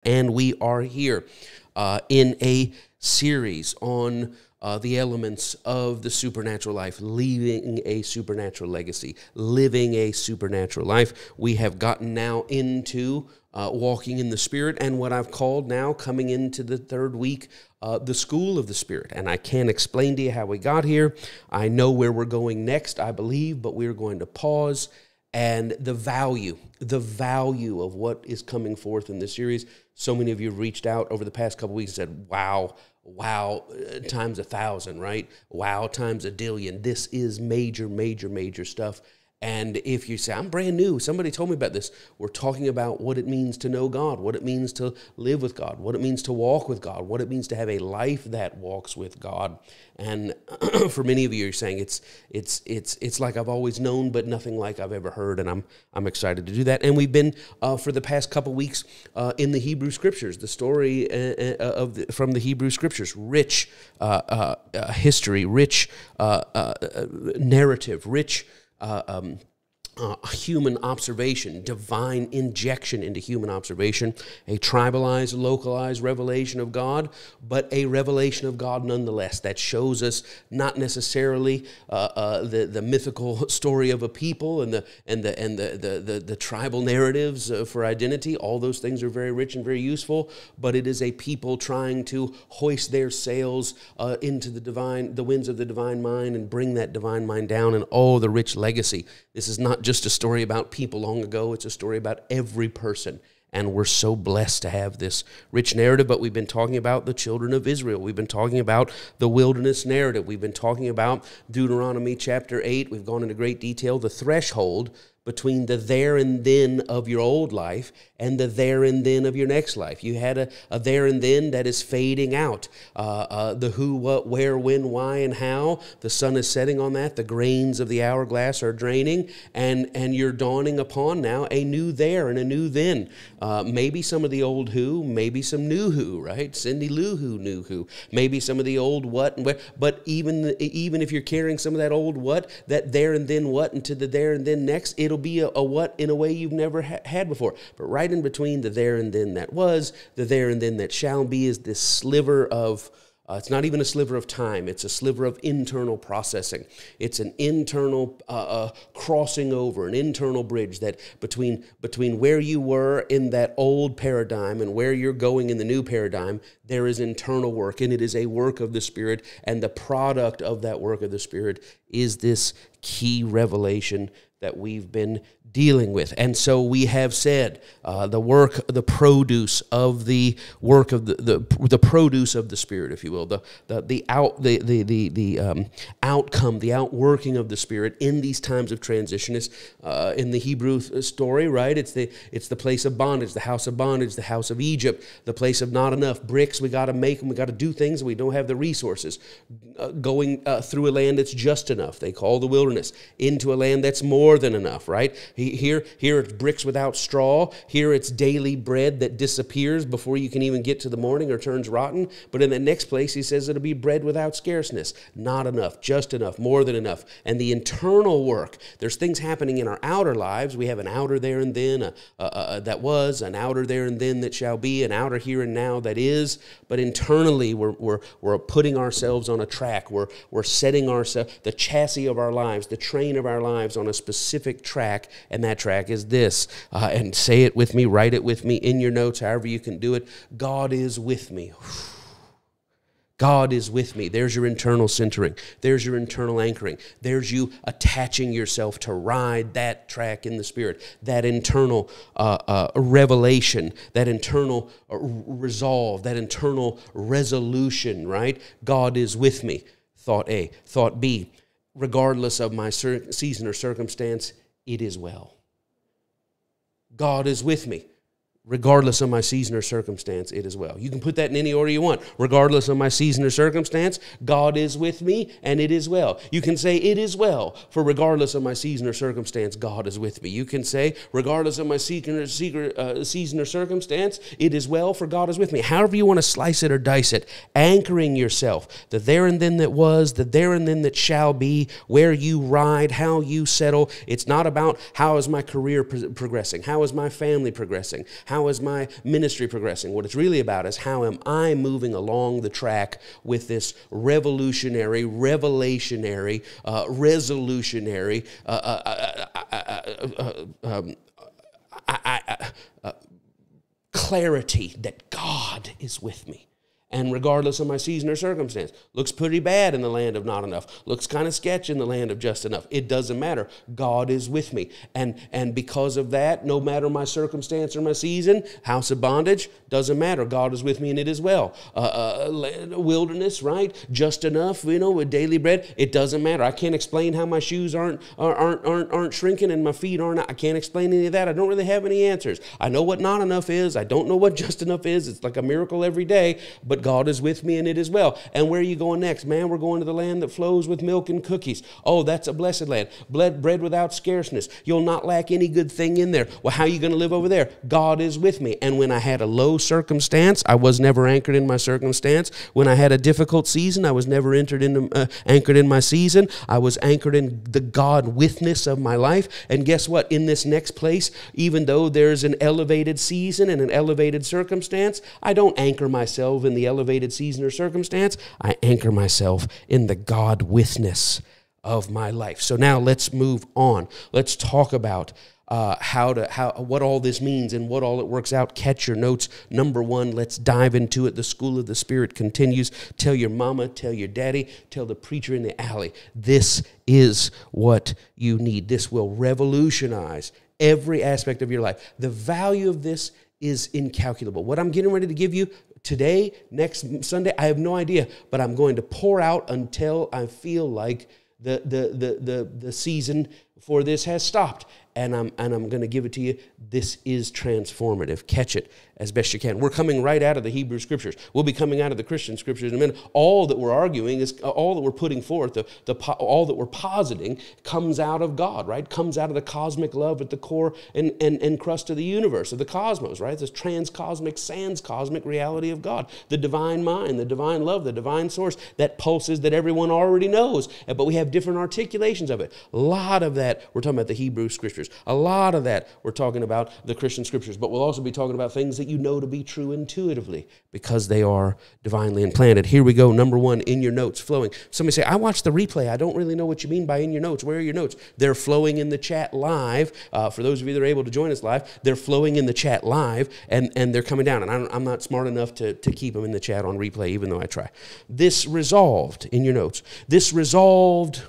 And we are here in a series on the elements of the supernatural life, leaving a supernatural legacy, living a supernatural life. We have gotten now into walking in the Spirit, and what I've called now, coming into the third week, the school of the Spirit. And I can't explain to you how we got here. I know where we're going next, I believe, but we're going to pause. And the value of what is coming forth in this series. So many of you have reached out over the past couple weeks and said, wow, times 1,000, right? Wow, times 1,000,000,000. This is major stuff. And if you say, I'm brand new, somebody told me about this, we're talking about what it means to know God, what it means to live with God, what it means to walk with God, what it means to have a life that walks with God. And for many of you, you're saying it's like I've always known, but nothing like I've ever heard, and I'm excited to do that. And we've been for the past couple weeks in the Hebrew Scriptures, the story from the Hebrew Scriptures, rich history, rich narrative, rich human observation, divine injection into human observation, a tribalized, localized revelation of God, but a revelation of God nonetheless that shows us not necessarily the mythical story of a people and the tribal narratives for identity. All those things are very rich and very useful, but it is a people trying to hoist their sails into the winds of the divine mind and bring that divine mind down, and the rich legacy. This is not just a story about people long ago. It's a story about every person. And we're so blessed to have this rich narrative. But we've been talking about the children of Israel. We've been talking about the wilderness narrative. We've been talking about Deuteronomy chapter 8. We've gone into great detail, the threshold between the there and then of your old life and the there and then of your next life. You had a there and then that is fading out. The who, what, where, when, why, and how. The sun is setting on that. The grains of the hourglass are draining, and you're dawning upon now a new there and a new then. Maybe some of the old who, maybe some new who, right? Cindy Lou Who knew who. Maybe some of the old what and where. But even if you're carrying some of that old what, that there and then what into the there and then next, it'll be a what in a way you've never had before. But right in between the there and then that was, the there and then that shall be, is this sliver of, it's not even a sliver of time, it's a sliver of internal processing. It's an internal crossing over, an internal bridge that between where you were in that old paradigm and where you're going in the new paradigm, there is internal work, and it is a work of the Spirit, and the product of that work of the Spirit is this key revelation that we've been dealing with. And so we have said the produce of the work of the produce of the Spirit, if you will, the outcome, the outworking of the Spirit in these times of transition is in the Hebrew story, right? It's the place of bondage, the house of bondage, the house of Egypt, the place of not enough bricks. We got to make them. We got to do things, and we don't have the resources. Going through a land that's just enough. They call the wilderness, into a land that's more than enough, right? Here it's bricks without straw. Here it's daily bread that disappears before you can even get to the morning or turns rotten. But in the next place, he says it'll be bread without scarceness. Not enough, just enough, more than enough. And the internal work, there's things happening in our outer lives. We have an outer there and then that was, an outer there and then that shall be, an outer here and now that is. But internally, we're putting ourselves on a track. We're setting ourselves, the chassis of our lives, the train of our lives on a specific track, and that track is this. And say it with me, write it with me in your notes, however you can do it. God is with me. God is with me. There's your internal centering. There's your internal anchoring. There's you attaching yourself to ride that track in the Spirit. That internal revelation, that internal resolve, that internal resolution, right? God is with me. Thought A. Thought B. Regardless of my season or circumstance, it is well. God is with me. Regardless of my season or circumstance, it is well. You can put that in any order you want. Regardless of my season or circumstance, God is with me, and it is well. You can say, it is well, for regardless of my season or circumstance, God is with me. You can say, regardless of my season or circumstance, it is well, for God is with me. However you want to slice it or dice it, anchoring yourself, the there and then that was, the there and then that shall be, where you ride, how you settle. It's not about how is my career progressing, how is my family progressing, how how is my ministry progressing? What it's really about is how am I moving along the track with this revolutionary, revelationary, resolutionary, clarity that God is with me. And regardless of my season or circumstance, looks pretty bad in the land of not enough, looks kind of sketchy in the land of just enough. It doesn't matter. God is with me. And because of that, no matter my circumstance or my season, house of bondage, doesn't matter. God is with me and it is well. Wilderness, right? Just enough, with daily bread. It doesn't matter. I can't explain how my shoes aren't shrinking and my feet aren't. I can't explain any of that. I don't really have any answers. I know what not enough is. I don't know what just enough is. It's like a miracle every day, but God is with me and it is well. And where are you going next? Man, we're going to the land that flows with milk and cookies. Oh, that's a blessed land. Bread without scarceness. You'll not lack any good thing in there. Well, how are you going to live over there? God is with me. And when I had a low circumstance, I was never anchored in my circumstance. When I had a difficult season, I was never anchored in my season. I was anchored in the God withness of my life. And guess what? In this next place, even though there's an elevated season and an elevated circumstance, I don't anchor myself in the elevated season or circumstance. I anchor myself in the God withness of my life. So now let's move on. Let's talk about what all this means and what all it works out. Catch your notes. Number one, let's dive into it. The school of the Spirit continues. Tell your mama, tell your daddy, tell the preacher in the alley. This is what you need. This will revolutionize every aspect of your life. The value of this is incalculable. What I'm getting ready to give you today, next Sunday, I have no idea, but I'm going to pour out until I feel like the season for this has stopped. And I'm going to give it to you. This is transformative. Catch it as best you can. We're coming right out of the Hebrew Scriptures. We'll be coming out of the Christian Scriptures in a minute. All that we're arguing is all that we're putting forth, all that we're positing comes out of God, right? Comes out of the cosmic love at the core and crust of the universe, of the cosmos, right? This transcosmic, sans-cosmic reality of God, the divine mind, the divine love, the divine source, that pulses that everyone already knows, but we have different articulations of it. A lot of that, we're talking about the Hebrew Scriptures. A lot of that, we're talking about the Christian Scriptures, but we'll also be talking about things that you know to be true intuitively because they are divinely implanted. Here we go. Number one, in your notes, flowing. Somebody say, I watched the replay. I don't really know what you mean by in your notes. Where are your notes? They're flowing in the chat live. For those of you that are able to join us live, they're flowing in the chat live, and they're coming down. And I'm not smart enough to keep them in the chat on replay, even though I try. This resolved, in your notes, this resolved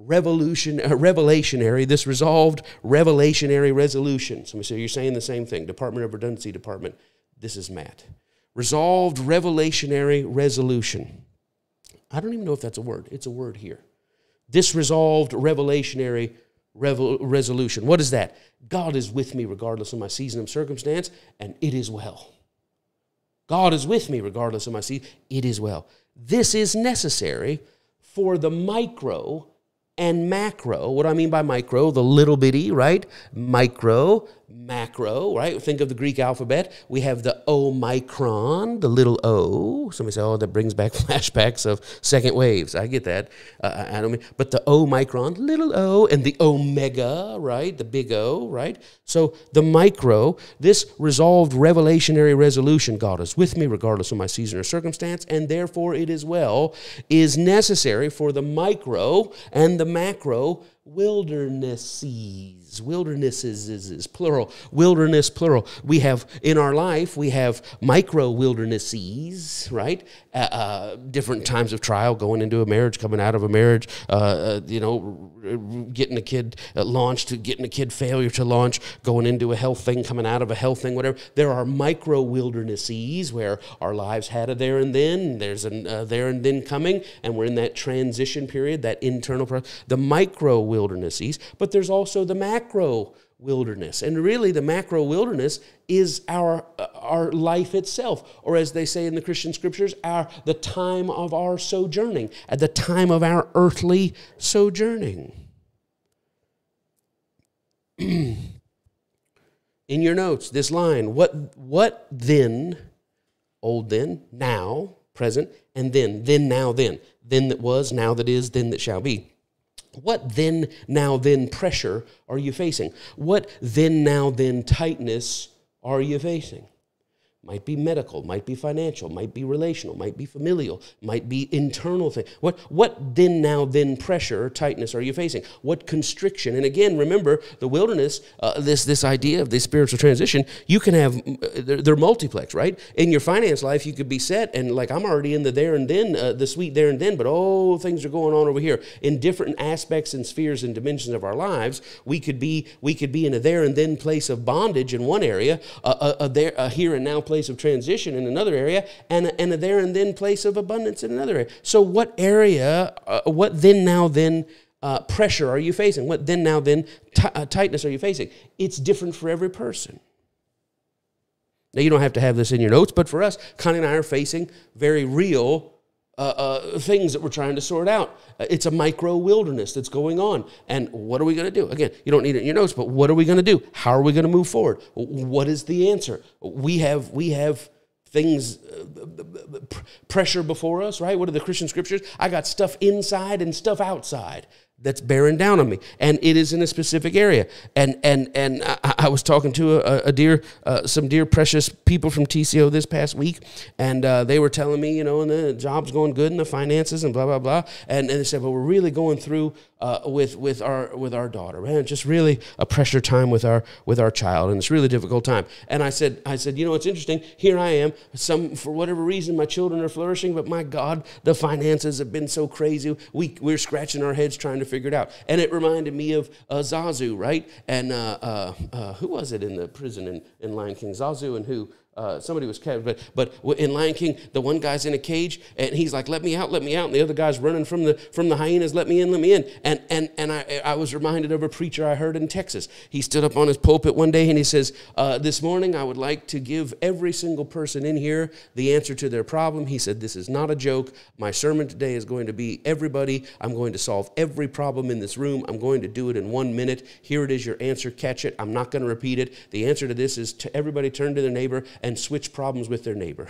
revelationary, this resolved revelationary resolution. Somebody say, you're saying the same thing. Department of Redundancy Department. This is Matt. Resolved revelationary resolution. I don't even know if that's a word. It's a word here. This resolved revelationary resolution. What is that? God is with me regardless of my season and circumstance, and it is well. God is with me regardless of my season. It is well. This is necessary for the micro and macro. What do I mean by micro? The little bitty, right? Micro, macro, right? Think of the Greek alphabet. We have the Omicron, the little O. Somebody say, oh, that brings back flashbacks of second waves. I get that. I don't mean, but the Omicron, little O, and the Omega, right? The big O, right? So the micro, this resolved revelationary resolution, God is with me regardless of my season or circumstance, and therefore it is well, is necessary for the micro and the macro wildernesses. Wildernesses is plural. Wilderness, plural. We have, in our life, we have micro wildernesses, right? Different times of trial, going into a marriage, coming out of a marriage, getting a kid launched, getting a kid failure to launch, going into a health thing, coming out of a health thing, whatever. There are micro wildernesses where our lives had a there and then, there's a there and then coming, and we're in that transition period, that internal process. The micro wildernesses, but there's also the macro wilderness. And really the macro wilderness is our life itself, or as they say in the Christian Scriptures, the time of our sojourning, at the time of our earthly sojourning. In your notes, this line, what then, old then, now, present, and then, now, then that was, now that is, then that shall be. What then, now, then pressure are you facing? What then, now, then tightness are you facing? Might be medical, might be financial, might be relational, might be familial, might be internal thing. What then pressure or tightness are you facing? What constriction? And again, remember the wilderness, this idea of this spiritual transition, you can have, they're multiplex, right? In your finance life, you could be set and like, I'm already in the there and then, the sweet there and then, but things are going on over here. In different aspects and spheres and dimensions of our lives, we could be in a there and then place of bondage in one area, a here and now place of transition in another area, and a there and then place of abundance in another area. So what area, what then now then pressure are you facing? What then now then tightness are you facing? It's different for every person. Now you don't have to have this in your notes, but for us, Connie and I are facing very real things that we're trying to sort out. It's a micro wilderness that's going on. And what are we going to do? Again, you don't need it in your notes, but what are we going to do? How are we going to move forward? What is the answer? We have things, pressure before us, right? What are the Christian scriptures? I got stuff inside and stuff outside that's bearing down on me, and it is in a specific area. And I was talking to some dear precious people from TCO this past week, and they were telling me, and the job's going good and the finances and blah blah blah, and they said, well, we're really going through with our daughter, man, just really a pressure time with our child, and it's a really difficult time. And I said, it's interesting. Here I am. For whatever reason, my children are flourishing, but my God, the finances have been so crazy. We're scratching our heads trying to figure it out. And it reminded me of Zazu, right? And who was it in the prison in Lion King? Zazu and who? Somebody was captured, but in Lion King, the one guy's in a cage, and he's like, let me out, and the other guy's running from the hyenas, let me in. And I was reminded of a preacher I heard in Texas. He stood up on his pulpit one day, and he says, this morning I would like to give every single person in here the answer to their problem. He said, this is not a joke. My sermon today is going to be everybody. I'm going to solve every problem in this room. I'm going to do it in 1 minute. Here it is, your answer, catch it. I'm not going to repeat it. The answer to this is to everybody turn to their neighbor and switch problems with their neighbor.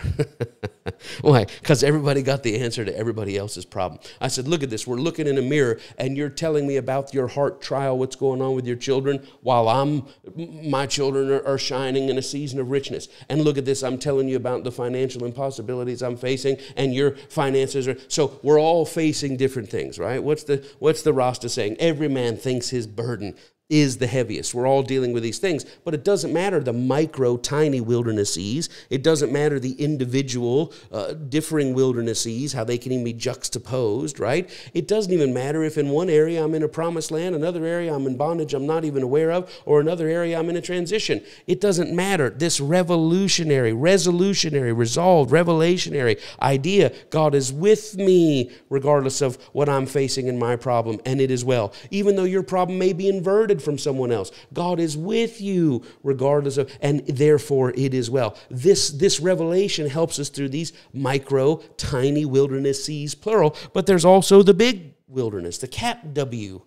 Why? Because everybody got the answer to everybody else's problem. I said, look at this. We're looking in a mirror, and you're telling me about your heart trial, what's going on with your children, while my children are shining in a season of richness. And look at this. I'm telling you about the financial impossibilities I'm facing, and your finances are. So we're all facing different things, right? What's the Rasta saying? Every man thinks his burden is the heaviest. We're all dealing with these things, but it doesn't matter the micro, tiny wildernesses. It doesn't matter the individual, differing wildernesses, how they can even be juxtaposed, right? It doesn't even matter if in one area I'm in a promised land, another area I'm in bondage I'm not even aware of, or another area I'm in a transition. It doesn't matter. This resolutionary, resolved, revelationary idea, God is with me regardless of what I'm facing in my problem, and it is well. Even though your problem may be inverted from someone else, God is with you regardless of, and therefore it is well. This revelation helps us through these micro, tiny wildernesses, plural, but there's also the big wilderness, the cap W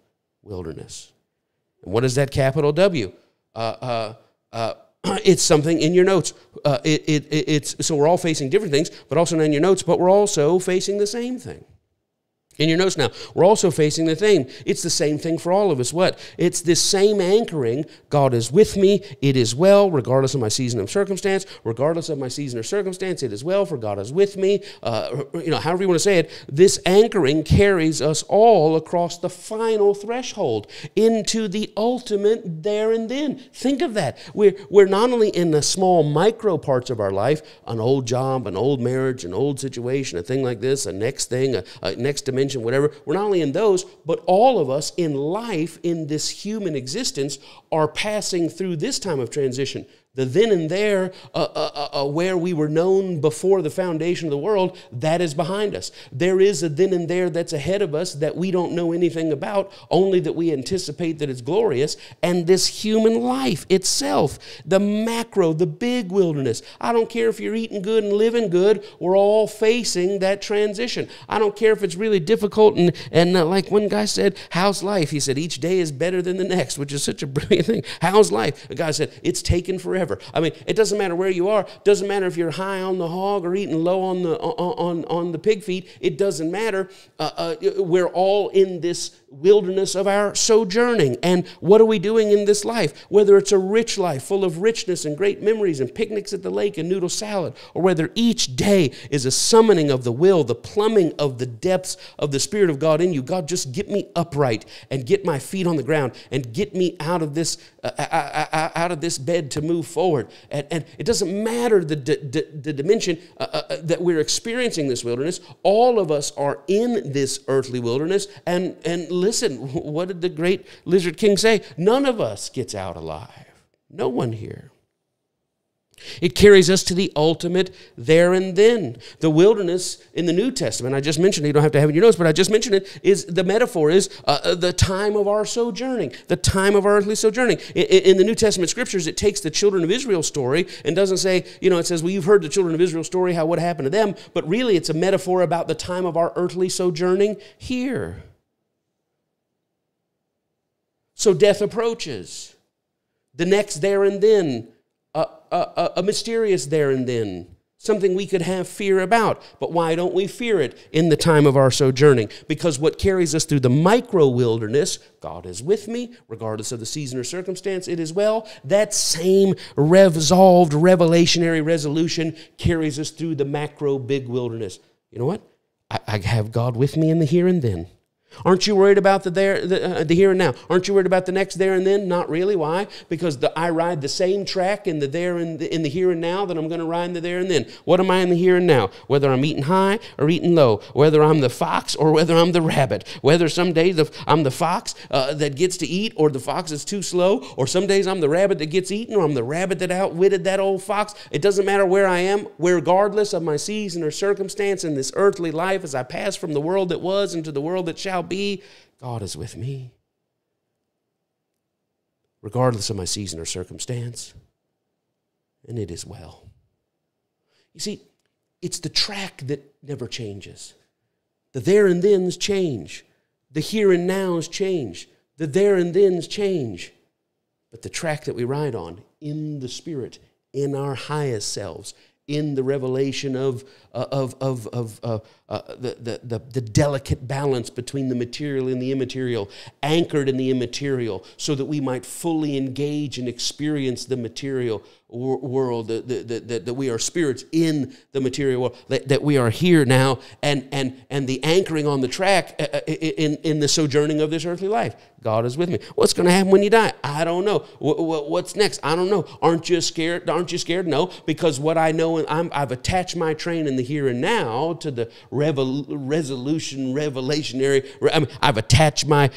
wilderness. And what is that capital W? It's something in your notes. It's so we're all facing different things, but also not in your notes, but we're also facing the same thing. In your notes now, we're also facing the thing. It's the same thing for all of us. What? It's this same anchoring. God is with me. It is well, regardless of my season of circumstance. Regardless of my season or circumstance, it is well, for God is with me. However you want to say it, this anchoring carries us all across the final threshold into the ultimate there and then. Think of that. We're not only in the small micro parts of our life, an old job, an old marriage, an old situation, a thing like this, a next thing, a next dimension, whatever. We're not only in those, but all of us in life, in this human existence, are passing through this time of transition. The then and there, where we were known before the foundation of the world, that is behind us. There is a then and there that's ahead of us that we don't know anything about, only that we anticipate that it's glorious. And this human life itself, the macro, the big wilderness. I don't care if you're eating good and living good, we're all facing that transition. I don't care if it's really difficult and like one guy said, how's life? He said, each day is better than the next, which is such a brilliant thing. How's life? The guy said, it's taken forever. I mean, it doesn't matter where you are. It doesn't matter if you're high on the hog or eating low on the pig feet. It doesn't matter. We're all in this wilderness of our sojourning. And what are we doing in this life? Whether it's a rich life full of richness and great memories and picnics at the lake and noodle salad, or whether each day is a summoning of the will, the plumbing of the depths of the Spirit of God in you. God, just get me upright and get my feet on the ground and get me out of this bed to move forward. And it doesn't matter the dimension that we're experiencing this wilderness. All of us are in this earthly wilderness. And listen, what did the great Lizard King say? None of us gets out alive. No one here. It carries us to the ultimate there and then. The wilderness in the New Testament, I just mentioned it, you don't have to have it in your notes, but I just mentioned it, is the metaphor is the time of our sojourning, the time of our earthly sojourning. In the New Testament scriptures, it takes the children of Israel story and doesn't say, it says, well, you've heard the children of Israel story, what happened to them, but really it's a metaphor about the time of our earthly sojourning here. So death approaches. The next there and then, a mysterious there and then, something we could have fear about. But why don't we fear it in the time of our sojourning? Because what carries us through the micro-wilderness, God is with me, regardless of the season or circumstance, it is well. That same resolved, revelationary resolution carries us through the macro-big wilderness. You know what? I have God with me in the here and then. Aren't you worried about the here and now? Aren't you worried about the next there and then? Not really. Why? Because I ride the same track in the there and in the here and now that I'm going to ride in the there and then. What am I in the here and now? Whether I'm eating high or eating low, whether I'm the fox or whether I'm the rabbit, whether some days I'm the fox that gets to eat or the fox is too slow, or some days I'm the rabbit that gets eaten or I'm the rabbit that outwitted that old fox. It doesn't matter where I am, regardless of my season or circumstance in this earthly life as I pass from the world that was into the world that shall be, God is with me, regardless of my season or circumstance, and it is well. You see, it's the track that never changes. The there and thens change. The here and nows change. The there and thens change. But the track that we ride on, in the Spirit, in our highest selves, in the revelation of the delicate balance between the material and the immaterial, anchored in the immaterial, so that we might fully engage and experience the material world, that we are spirits in the material world, that we are here now, and the anchoring on the track in the sojourning of this earthly life. God is with me. What's going to happen when you die? I don't know. What's next? I don't know. Aren't you scared? Aren't you scared? No, because what I know, I've attached my train in the here and now to the revelationary. I've attached my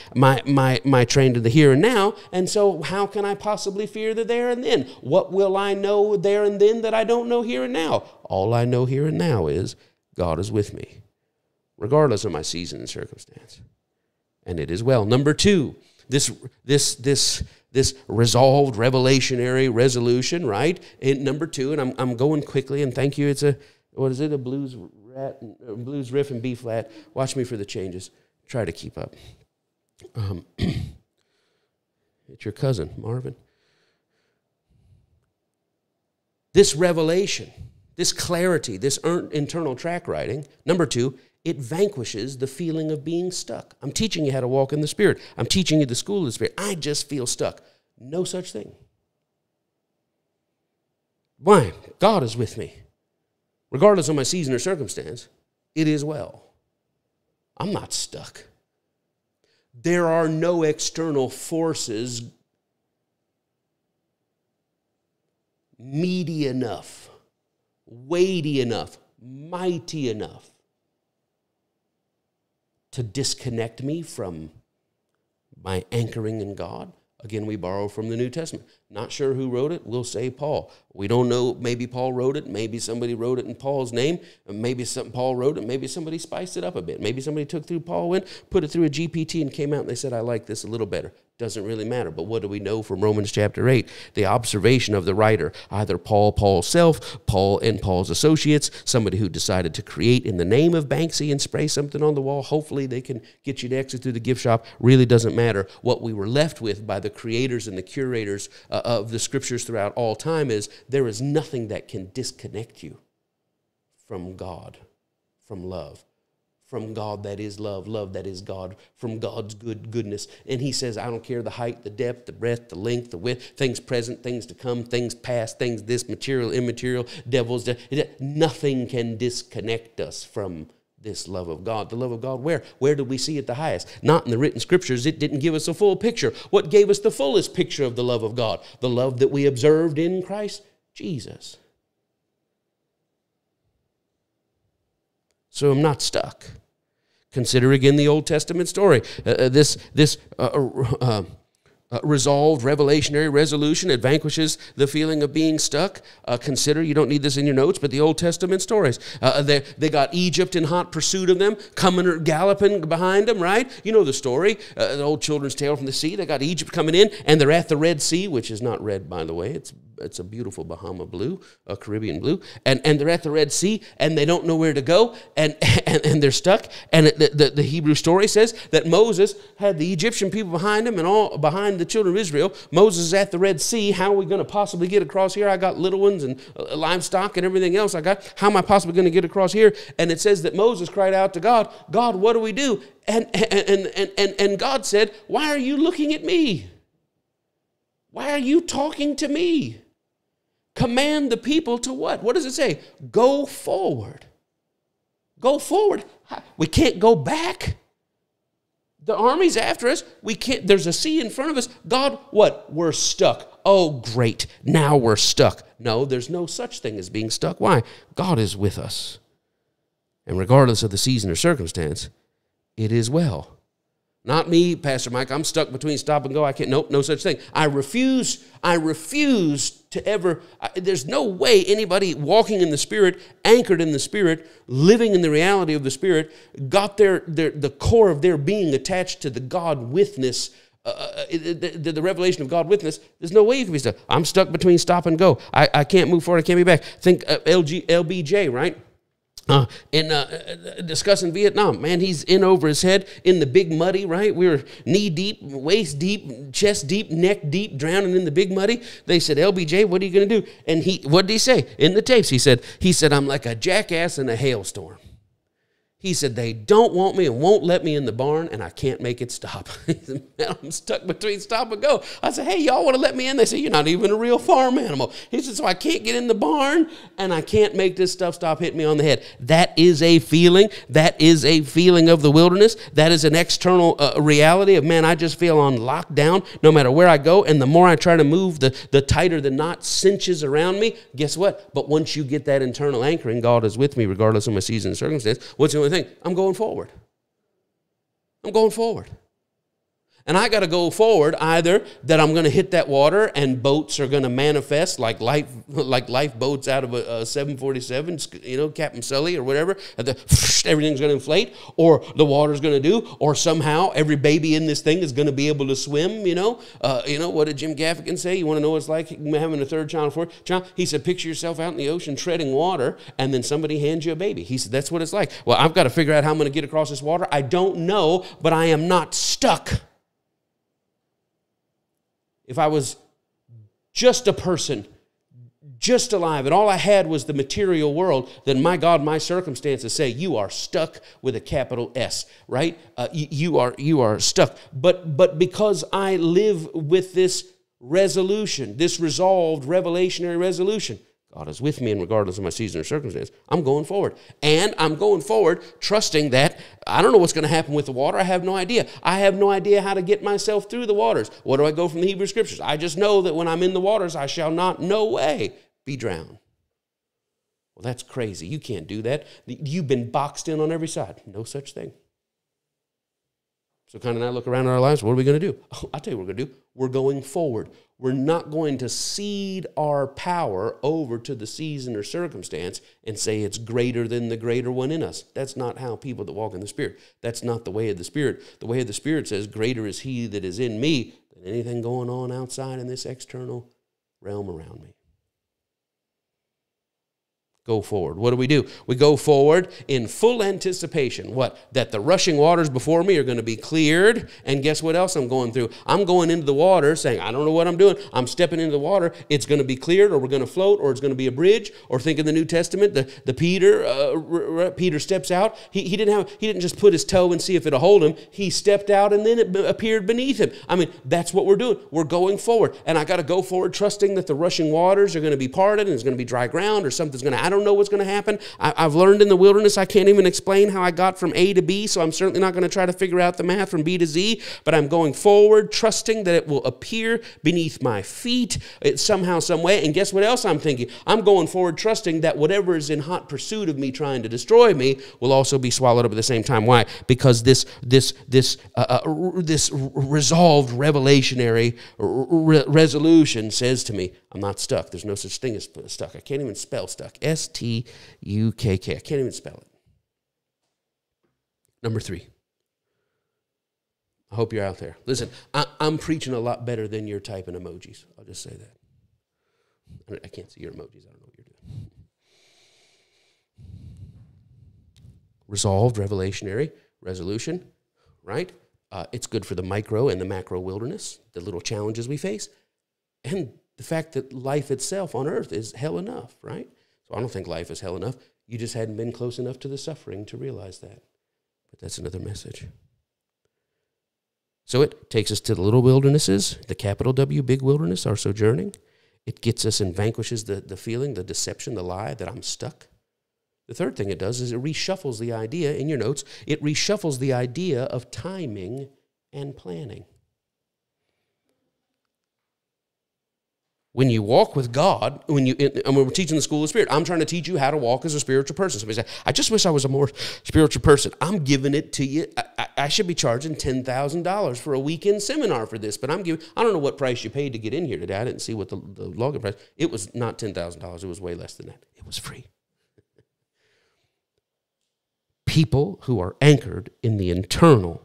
train to the here and now, and so how can I possibly fear the there and then? What will I know there and then that I don't know here and now? All I know here and now is God is with me, regardless of my season and circumstance. And it is well. Number two, this resolved revelationary resolution, right? Number two, and I'm going quickly, and thank you. It's a blues riff and B flat. Watch me for the changes. Try to keep up. It's your cousin, Marvin. This revelation, this clarity, this internal track writing. Number two, it vanquishes the feeling of being stuck. I'm teaching you how to walk in the Spirit. I'm teaching you the school of the Spirit. I just feel stuck. No such thing. Why? God is with me. Regardless of my season or circumstance, it is well. I'm not stuck. There are no external forces meaty enough, weighty enough, mighty enough to disconnect me from my anchoring in God. Again, we borrow from the New Testament. Not sure who wrote it. We'll say Paul. We don't know. Maybe Paul wrote it. Maybe somebody wrote it in Paul's name. Maybe Paul wrote it. Maybe somebody spiced it up a bit. Maybe somebody took through Paul, put it through a GPT and came out and they said, I like this a little better. Doesn't really matter. But what do we know from Romans chapter 8? The observation of the writer, either Paul's self, Paul and Paul's associates, somebody who decided to create in the name of Banksy and spray something on the wall. Hopefully they can get you to exit through the gift shop. Really doesn't matter. What we were left with by the creators and the curators of the scriptures throughout all time is there is nothing that can disconnect you from God, from love, from God that is love, love that is God, from God's goodness. And he says, I don't care the height, the depth, the breadth, the length, the width, things present, things to come, things past, things this, material, immaterial, devils. Nothing can disconnect us from this love of God. The love of God, where? Where did we see it the highest? Not in the written scriptures. It didn't give us a full picture. What gave us the fullest picture of the love of God? The love that we observed in Christ Jesus. So I'm not stuck. Consider again the Old Testament story. This resolved, revelationary resolution. It vanquishes the feeling of being stuck. Consider, you don't need this in your notes, but the Old Testament stories. They got Egypt in hot pursuit of them, coming or galloping behind them, right? You know the story, the old children's tale from the sea. They got Egypt coming in, and they're at the Red Sea, which is not red, by the way. It's a beautiful Bahama blue, a Caribbean blue. And they're at the Red Sea, and they don't know where to go, and they're stuck. And the Hebrew story says that Moses had the Egyptian people behind him and all behind the children of Israel. Moses is at the Red Sea. How are we going to possibly get across here? I got little ones and livestock and everything else I got. How am I possibly going to get across here? And it says that Moses cried out to God, God, what do we do? And God said, why are you looking at me? Why are you talking to me? Command the people to what? What does it say? Go forward. Go forward. We can't go back. The army's after us. We can't. There's a sea in front of us. God, what? We're stuck. Oh, great. Now we're stuck. No, there's no such thing as being stuck. Why? God is with us. And regardless of the season or circumstance, it is well. Not me, Pastor Mike. I'm stuck between stop and go. I can't. Nope, no such thing. I refuse to ever. There's no way anybody walking in the Spirit, anchored in the Spirit, living in the reality of the Spirit, got the core of their being attached to the God withness, the revelation of God withness. There's no way you can be stuck. I'm stuck between stop and go. I can't move forward. I can't be back. Think LBJ, right? Discussing Vietnam, man, he's in over his head in the big muddy, right? We were knee deep, waist deep, chest deep, neck deep, drowning in the big muddy. They said, LBJ, what are you going to do? And what did he say in the tapes? He said, I'm like a jackass in a hailstorm. He said, they don't want me and won't let me in the barn, and I can't make it stop. He said, man, I'm stuck between stop and go. I said, hey, y'all want to let me in? They said, you're not even a real farm animal. He said, so I can't get in the barn, and I can't make this stuff stop hitting me on the head. That is a feeling. That is a feeling of the wilderness. That is an external reality of, man, I just feel on lockdown no matter where I go, and the more I try to move, the tighter the knot cinches around me. Guess what? But once you get that internal anchoring, God is with me regardless of my season and circumstance. What's the only thing? I'm going forward. I'm going forward. And I got to go forward either that I'm going to hit that water and boats are going to manifest like lifeboats out of a 747, Captain Sully or whatever. Everything's going to inflate, or the water's going to do, or somehow every baby in this thing is going to be able to swim. What did Jim Gaffigan say? You want to know what it's like having a third child, fourth child? He said, picture yourself out in the ocean treading water, and then somebody hands you a baby. He said, that's what it's like. Well, I've got to figure out how I'm going to get across this water. I don't know, but I am not stuck. If I was just a person, just alive, and all I had was the material world, then my God, my circumstances say you are stuck with a capital S, right? You are stuck. But because I live with this resolution, this resolved, revelationary resolution, God is with me, and regardless of my season or circumstance, I'm going forward. And I'm going forward trusting that I don't know what's going to happen with the water. I have no idea. I have no idea how to get myself through the waters. What do I go from the Hebrew Scriptures? I just know that when I'm in the waters, I shall not, no way, be drowned. Well, that's crazy. You can't do that. You've been boxed in on every side. No such thing. So kind of now look around our lives. What are we going to do? I'll tell you what we're going to do. We're going forward. We're not going to cede our power over to the season or circumstance and say it's greater than the greater one in us. That's not how people that walk in the Spirit. That's not the way of the Spirit. The way of the Spirit says, greater is he that is in me than anything going on outside in this external realm around me. go forward. What do? We go forward in full anticipation. What? That the rushing waters before me are going to be cleared. And guess what else I'm going through? I'm going into the water saying, I don't know what I'm doing. I'm stepping into the water. It's going to be cleared, or we're going to float, or it's going to be a bridge. Or think in the New Testament, the Peter steps out. He didn't just put his toe and see if it'll hold him. He stepped out and then it appeared beneath him. I mean, that's what we're doing. We're going forward. And I got to go forward trusting that the rushing waters are going to be parted and it's going to be dry ground, or something's going to, I don't know what's going to happen. I've learned in the wilderness, I can't even explain how I got from A to B, so I'm certainly not going to try to figure out the math from B to Z, but I'm going forward, trusting that it will appear beneath my feet somehow, some way. And guess what else I'm thinking? I'm going forward, trusting that whatever is in hot pursuit of me, trying to destroy me, will also be swallowed up at the same time. Why? Because this resolved revelationary resolution says to me, I'm not stuck. There's no such thing as stuck. I can't even spell stuck. S-T-U-K-K. I can't even spell it. Number 3. I hope you're out there. Listen, I'm preaching a lot better than you're typing emojis. I'll just say that. I can't see your emojis. I don't know what you're doing. Resolved, revelationary, resolution, right? It's good for the micro and the macro wilderness, the little challenges we face, and the fact that life itself on earth is hell enough, right? So I don't think life is hell enough. You just hadn't been close enough to the suffering to realize that. But that's another message. So it takes us to the little wildernesses, the capital W, big wilderness, our sojourning. It gets us and vanquishes the feeling, the deception, the lie that I'm stuck. The third thing it does is it reshuffles the idea, in your notes, it reshuffles the idea of timing and planning. When you walk with God, when we're teaching the School of Spirit, I'm trying to teach you how to walk as a spiritual person. Somebody say, I just wish I was a more spiritual person. I'm giving it to you. I should be charging $10,000 for a weekend seminar for this, but I don't know what price you paid to get in here today. I didn't see what the login price. It was not $10,000. It was way less than that. It was free. People who are anchored in the internal,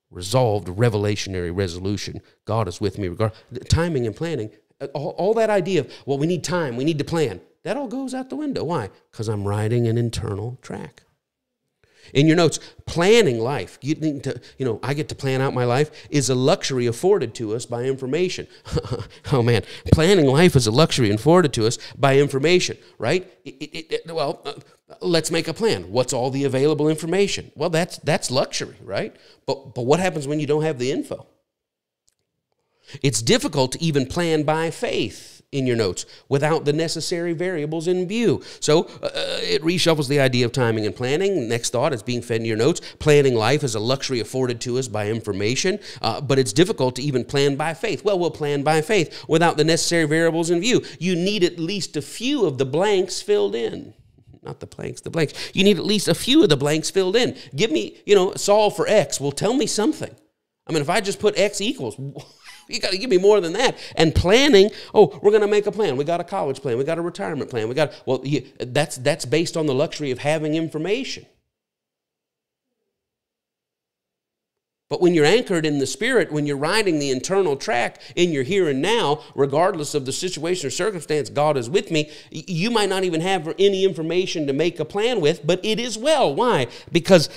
resolved, revelationary resolution, God is with me, timing and planning, all that idea of, well, we need time, we need to plan, that all goes out the window. Why? Because I'm riding an internal track. In your notes, planning life, I get to plan out my life, is a luxury afforded to us by information. Oh man, planning life is a luxury afforded to us by information, right? Let's make a plan. What's all the available information? Well, that's luxury, right? But what happens when you don't have the info? It's difficult to even plan by faith, in your notes, without the necessary variables in view. So it reshuffles the idea of timing and planning. Next thought is being fed in your notes. Planning life is a luxury afforded to us by information, but it's difficult to even plan by faith. Well, we'll plan by faith without the necessary variables in view. You need at least a few of the blanks filled in. Not the blanks, the blanks. You need at least a few of the blanks filled in. Give me, solve for X. Well, tell me something. I mean, if I just put X equals... You got to give me more than that. And planning, we're going to make a plan. We got a college plan. We got a retirement plan. That's based on the luxury of having information. But when you're anchored in the Spirit, when you're riding the internal track in your here and now, regardless of the situation or circumstance, God is with me. You might not even have any information to make a plan with, but it is well. Why? Because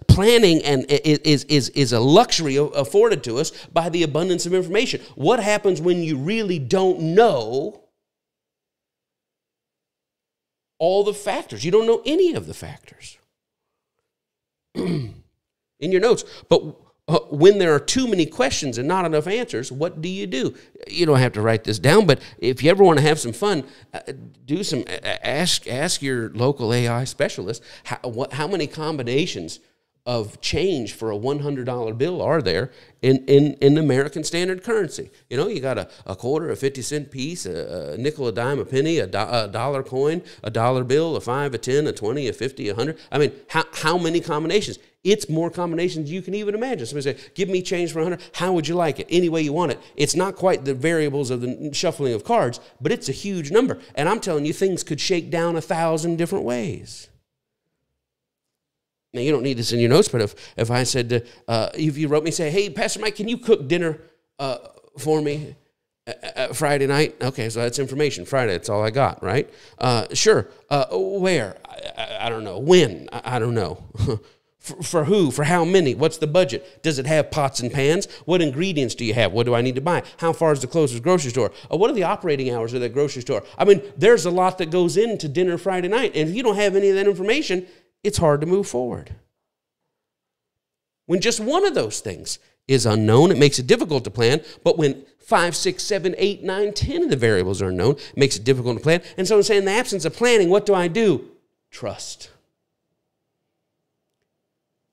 planning is a luxury afforded to us by the abundance of information. What happens when you really don't know all the factors? You don't know any of the factors. In your notes. But when there are too many questions and not enough answers, what do? You don't have to write this down, but if you ever want to have some fun, ask your local AI specialist how many combinations of change for a $100 bill are there in American standard currency. You got a quarter, a 50-cent piece, a nickel, a dime, a penny, a dollar coin, a dollar bill, a 5, a 10, a 20, a 50, a 100. I mean, how many combinations? It's more combinations you can even imagine. Somebody say, give me change for 100. How would you like it? Any way you want it. It's not quite the variables of the shuffling of cards, but it's a huge number. And I'm telling you, things could shake down 1,000 different ways. Now, you don't need this in your notes, but if I said, if you wrote me, say, hey, Pastor Mike, can you cook dinner for me? Friday night, okay, so that's information. Friday, that's all I got, right? Sure. Where? I don't know. When? I don't know. For who? For how many? What's the budget? Does it have pots and pans? What ingredients do you have? What do I need to buy? How far is the closest grocery store? What are the operating hours of that grocery store? I mean, there's a lot that goes into dinner Friday night, and if you don't have any of that information, it's hard to move forward. When just one of those things is unknown, it makes it difficult to plan, but when 5, 6, 7, 8, 9, 10 of the variables are unknown, it makes it difficult to plan. And so I'm saying in the absence of planning, what do? Trust.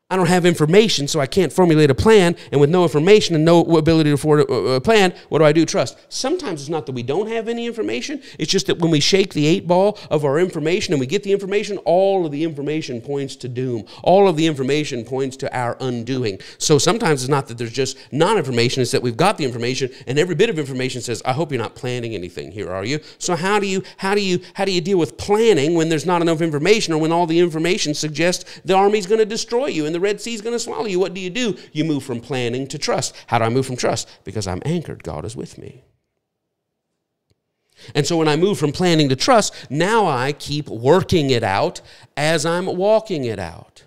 I don't have information, so I can't formulate a plan. And with no information and no ability to afford a plan, what do? Trust. Sometimes it's not that we don't have any information. It's just that when we shake the 8 ball of our information and we get the information, all of the information points to doom. All of the information points to our undoing. So sometimes it's not that there's just non-information. It's that we've got the information, and every bit of information says, I hope you're not planning anything here, are you? So how do you deal with planning when there's not enough information, or when all the information suggests the army's going to destroy you and the Red Sea is going to swallow you? What do? You move from planning to trust. How do I move from trust? Because I'm anchored. God is with me. And so when I move from planning to trust, now I keep working it out as I'm walking it out.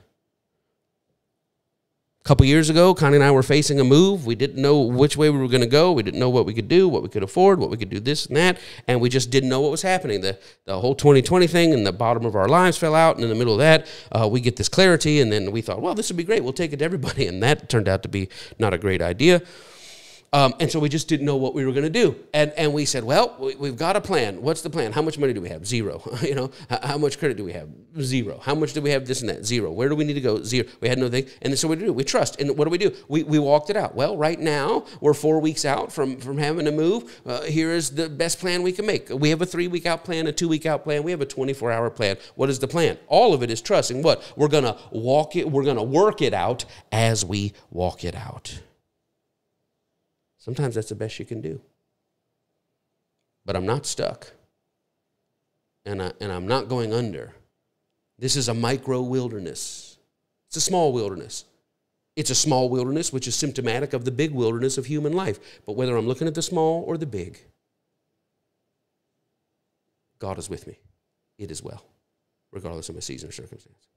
A couple years ago, Connie and I were facing a move. We didn't know which way we were going to go. We didn't know what we could do, what we could afford, what we could do this and that, and we just didn't know what was happening. The whole 2020 thing and the bottom of our lives fell out, and in the middle of that, we get this clarity, and then we thought, well, this would be great. We'll take it to everybody, and that turned out to be not a great idea. And so we just didn't know what we were going to do. And we said, well, we've got a plan. What's the plan? How much money do we have? 0. How much credit do we have? 0. How much do we have this and that? 0. Where do we need to go? 0. We had no thing. And so what do? We trust. And what do? We walked it out. Well, right now, we're 4 weeks out from having to move. Here is the best plan we can make. We have a 3-week out plan, a 2-week out plan. We have a 24-hour plan. What is the plan? All of it is trusting what? We're going to walk it. We're going to work it out as we walk it out. Sometimes that's the best you can do. But I'm not stuck. And I'm not going under. This is a micro wilderness. It's a small wilderness. It's a small wilderness, which is symptomatic of the big wilderness of human life. But whether I'm looking at the small or the big, God is with me. It is well, regardless of my season or circumstance.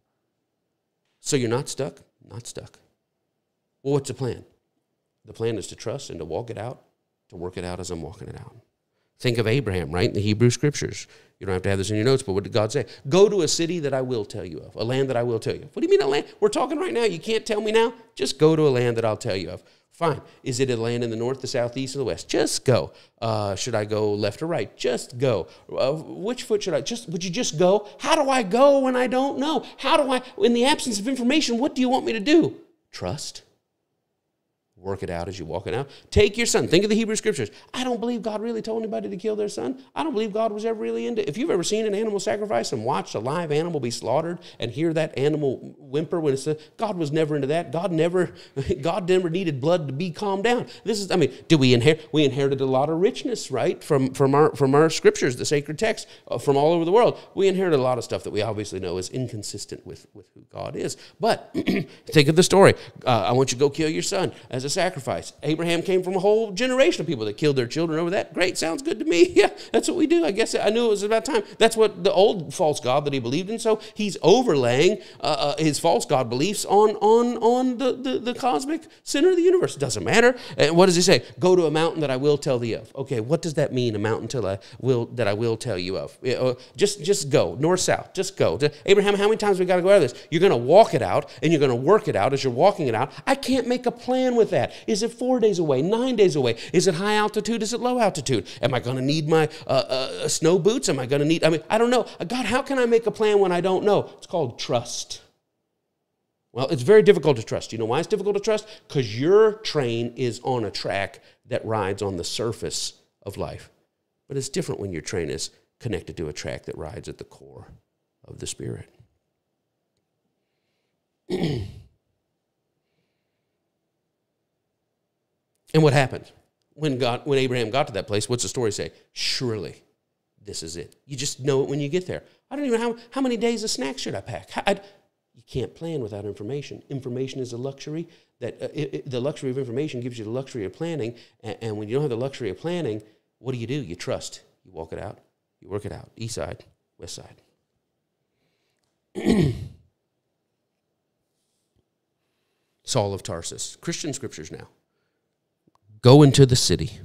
So you're not stuck? Not stuck. Well, what's the plan? The plan is to trust and to walk it out, to work it out as I'm walking it out. Think of Abraham, right, in the Hebrew Scriptures. You don't have to have this in your notes, but what did God say? Go to a city that I will tell you of, a land that I will tell you of. What do you mean a land? We're talking right now. You can't tell me now? Just go to a land that I'll tell you of. Fine. Is it a land in the north, the south, the east, or the west? Just go. Should I go left or right? Just go. Which foot should I? Would you just go? How do I go when I don't know? In the absence of information, what do you want me to do? Trust. Work it out as you walk it out. Take your son. Think of the Hebrew Scriptures. I don't believe God really told anybody to kill their son. I don't believe God was ever really into it. If you've ever seen an animal sacrifice and watched a live animal be slaughtered and hear that animal whimper when it's God was never into that. God never needed blood to be calmed down. Did we inherit? We inherited a lot of richness, right, from our Scriptures, the sacred text from all over the world. We inherited a lot of stuff that we obviously know is inconsistent with who God is. But think of the story. I want you to go kill your son as a sacrifice. Abraham came from a whole generation of people that killed their children over that. Great, sounds good to me. Yeah, that's what we do. I guess I knew it was about time. That's what the old false god that he believed in. So he's overlaying his false god beliefs on the cosmic center of the universe. It doesn't matter. And what does he say? Go to a mountain that I will tell thee of. Okay, what does that mean? A mountain that I will tell you of. Just go north south. Just go. Abraham, how many times we got to go out of this? You're going to walk it out and you're going to work it out as you're walking it out. I can't make a plan with that. Is it 4 days away, 9 days away? Is it high altitude? Is it low altitude? Am I going to need my snow boots? Am I going to need, I don't know. God, how can I make a plan when I don't know? It's called trust. Well, it's very difficult to trust. You know why it's difficult to trust? Because your train is on a track that rides on the surface of life. But it's different when your train is connected to a track that rides at the core of the Spirit. And what happened? When Abraham got to that place, what's the story say? Surely, this is it. You just know it when you get there. I don't even know how many days of snacks should I pack. You can't plan without information. Information is a luxury. The luxury of information gives you the luxury of planning. And when you don't have the luxury of planning, What do? You trust. You walk it out. You work it out. East side, west side. Saul of Tarsus. Christian scriptures now. Go into the city,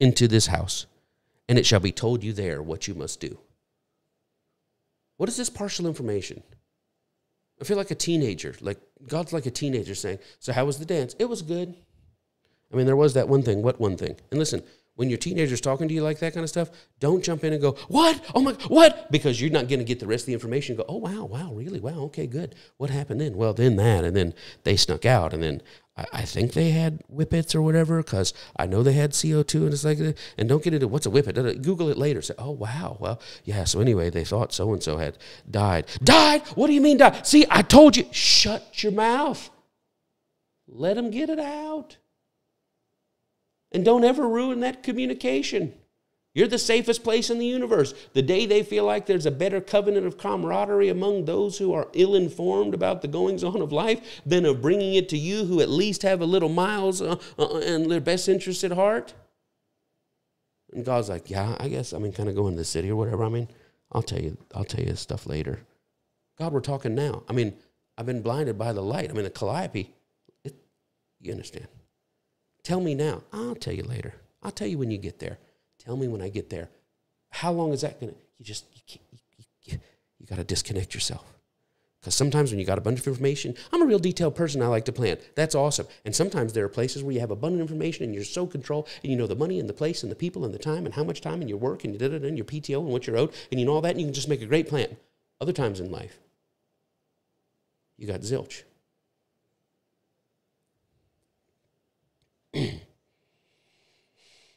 into this house, and it shall be told you there what you must do. What is this partial information? I feel like a teenager. Like God's like a teenager saying, so how was the dance? It was good. I mean, there was that one thing. What one thing? And listen, when your teenager's talking to you like that kind of stuff, don't jump in and go, what? Oh my, what? Because you're not going to get the rest of the information. Go, oh, wow, really? Wow, okay, good. What happened then? Well, then that, and then they snuck out, and then I think they had whippets or whatever, because I know they had CO2, and it's like, and don't get into what's a whippet. Google it later. Say, oh, wow, well, yeah, so anyway, they thought so-and-so had died. Died? What do you mean died? See, I told you, shut your mouth. Let them get it out. And don't ever ruin that communication. You're the safest place in the universe. The day they feel like there's a better covenant of camaraderie among those who are ill-informed about the goings-on of life than of bringing it to you who at least have a little miles and their best interests at heart. And God's like, yeah, I guess, kind of go into the city or whatever. I'll tell you stuff later. God, we're talking now. I've been blinded by the light. The calliope, you understand. Tell me now. I'll tell you later. I'll tell you when you get there. Tell me when I get there. How long is that going to, you got to disconnect yourself. Because sometimes when you got a bunch of information, I'm a real detailed person. I like to plan. That's awesome. And sometimes there are places where you have abundant information and you're so controlled and you know the money and the place and the people and the time and how much time and your work and you did it and your PTO and what you're owed and you know all that and you can just make a great plan. Other times in life, you got zilch.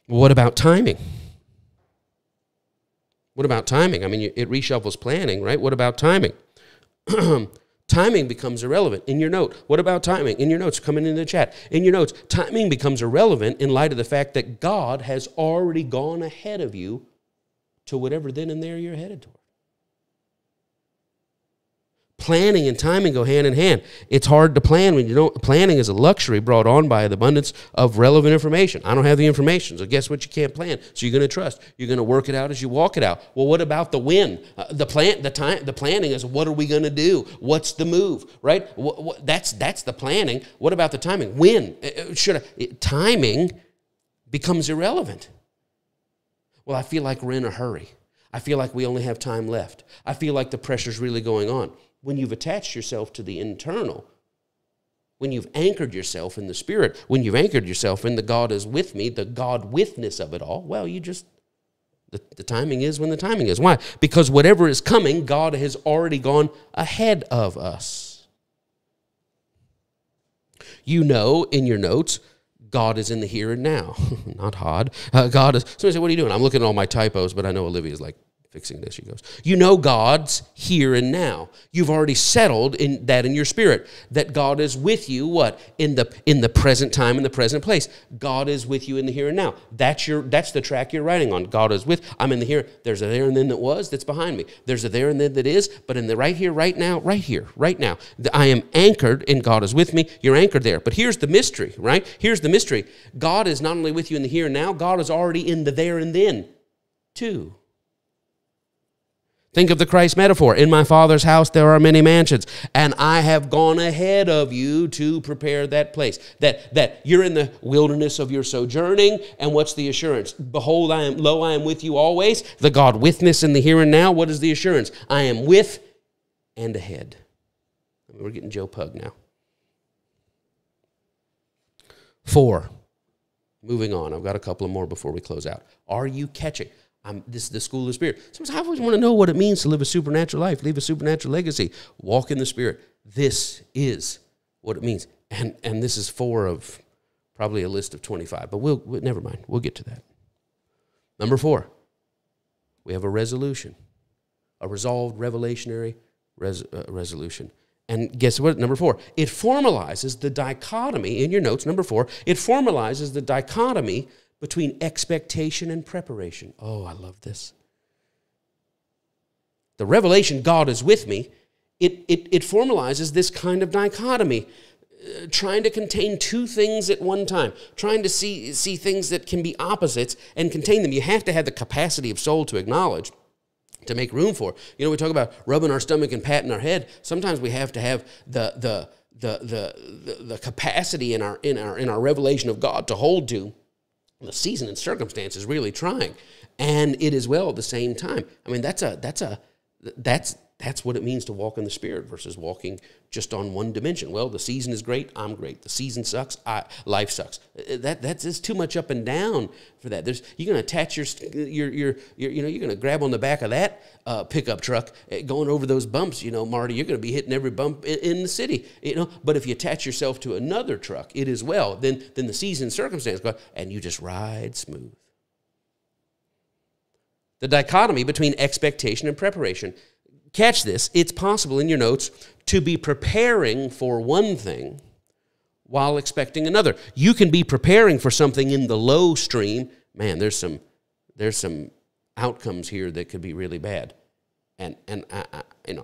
What about timing? What about timing? It reshuffles planning, right? What about timing? Timing becomes irrelevant. In your note, what about timing? In your notes, coming into the chat. In your notes, timing becomes irrelevant in light of the fact that God has already gone ahead of you to whatever then and there you're headed toward. Planning and timing go hand in hand. It's hard to plan when you don't. Planning is a luxury brought on by the abundance of relevant information. I don't have the information, so guess what? You can't plan. So you're going to trust. You're going to work it out as you walk it out. Well, what about the when? The planning is what are we going to do? What's the move? Right? That's the planning. What about the timing? When? Timing becomes irrelevant. Well, I feel like we're in a hurry. I feel like we only have time left. I feel like the pressure's really going on. When you've attached yourself to the internal, when you've anchored yourself in the Spirit, when you've anchored yourself in the God is with me, the God withness of it all, well, the timing is when the timing is. Why? Because whatever is coming, God has already gone ahead of us. You know in your notes, God is in the here and now. Not hard. God is. Somebody say, what are you doing? I'm looking at all my typos, but I know Olivia's like, fixing this, she goes. You know God's here and now. You've already settled in that in your spirit that God is with you. What in the present time, in the present place. God is with you in the here and now. That's the track you're riding on. God is with. I'm in the here. There's a there and then that was that's behind me. There's a there and then that is, but in the right here, right now, right here, right now. I am anchored in God is with me. You're anchored there. But here's the mystery, right? Here's the mystery. God is not only with you in the here and now. God is already in the there and then, too. Think of the Christ metaphor. In my Father's house there are many mansions, and I have gone ahead of you to prepare that place. That you're in the wilderness of your sojourning, and what's the assurance? Behold, I am with you always. The God witness in the here and now. What is the assurance? I am with and ahead. We're getting Joe Pug now. 4. Moving on. I've got a couple of more before we close out. Are you catching? This is the school of the Spirit. Sometimes I always want to know what it means to live a supernatural life, leave a supernatural legacy, walk in the Spirit. This is what it means. And this is 4 of probably a list of 25, but we'll never mind. We'll get to that. Number 4, we have a resolution, a resolved revelationary resolution. And guess what? Number 4, it formalizes the dichotomy in your notes. Number 4, it formalizes the dichotomy between expectation and preparation. Oh, I love this. The revelation, God is with me, it formalizes this kind of dichotomy. trying to contain two things at one time, trying to see things that can be opposites and contain them. You have to have the capacity of soul to acknowledge, to make room for. You know, we talk about rubbing our stomach and patting our head. Sometimes we have to have the capacity in our revelation of God to hold to the season and circumstances really trying, and it is well at the same time. I mean, that's what it means to walk in the Spirit versus walking just on one dimension. Well, the season is great, I'm great. The season sucks, life sucks. That's too much up and down for that. You're going to attach you're going to grab on the back of that pickup truck going over those bumps. You know, Marty, you're going to be hitting every bump in the city. You know, but if you attach yourself to another truck, it is well. Then the season and circumstance go, and you just ride smooth. The dichotomy between expectation and preparation. Catch this, it's possible in your notes to be preparing for one thing while expecting another. You can be preparing for something in the low stream. Man, there's some outcomes here that could be really bad. And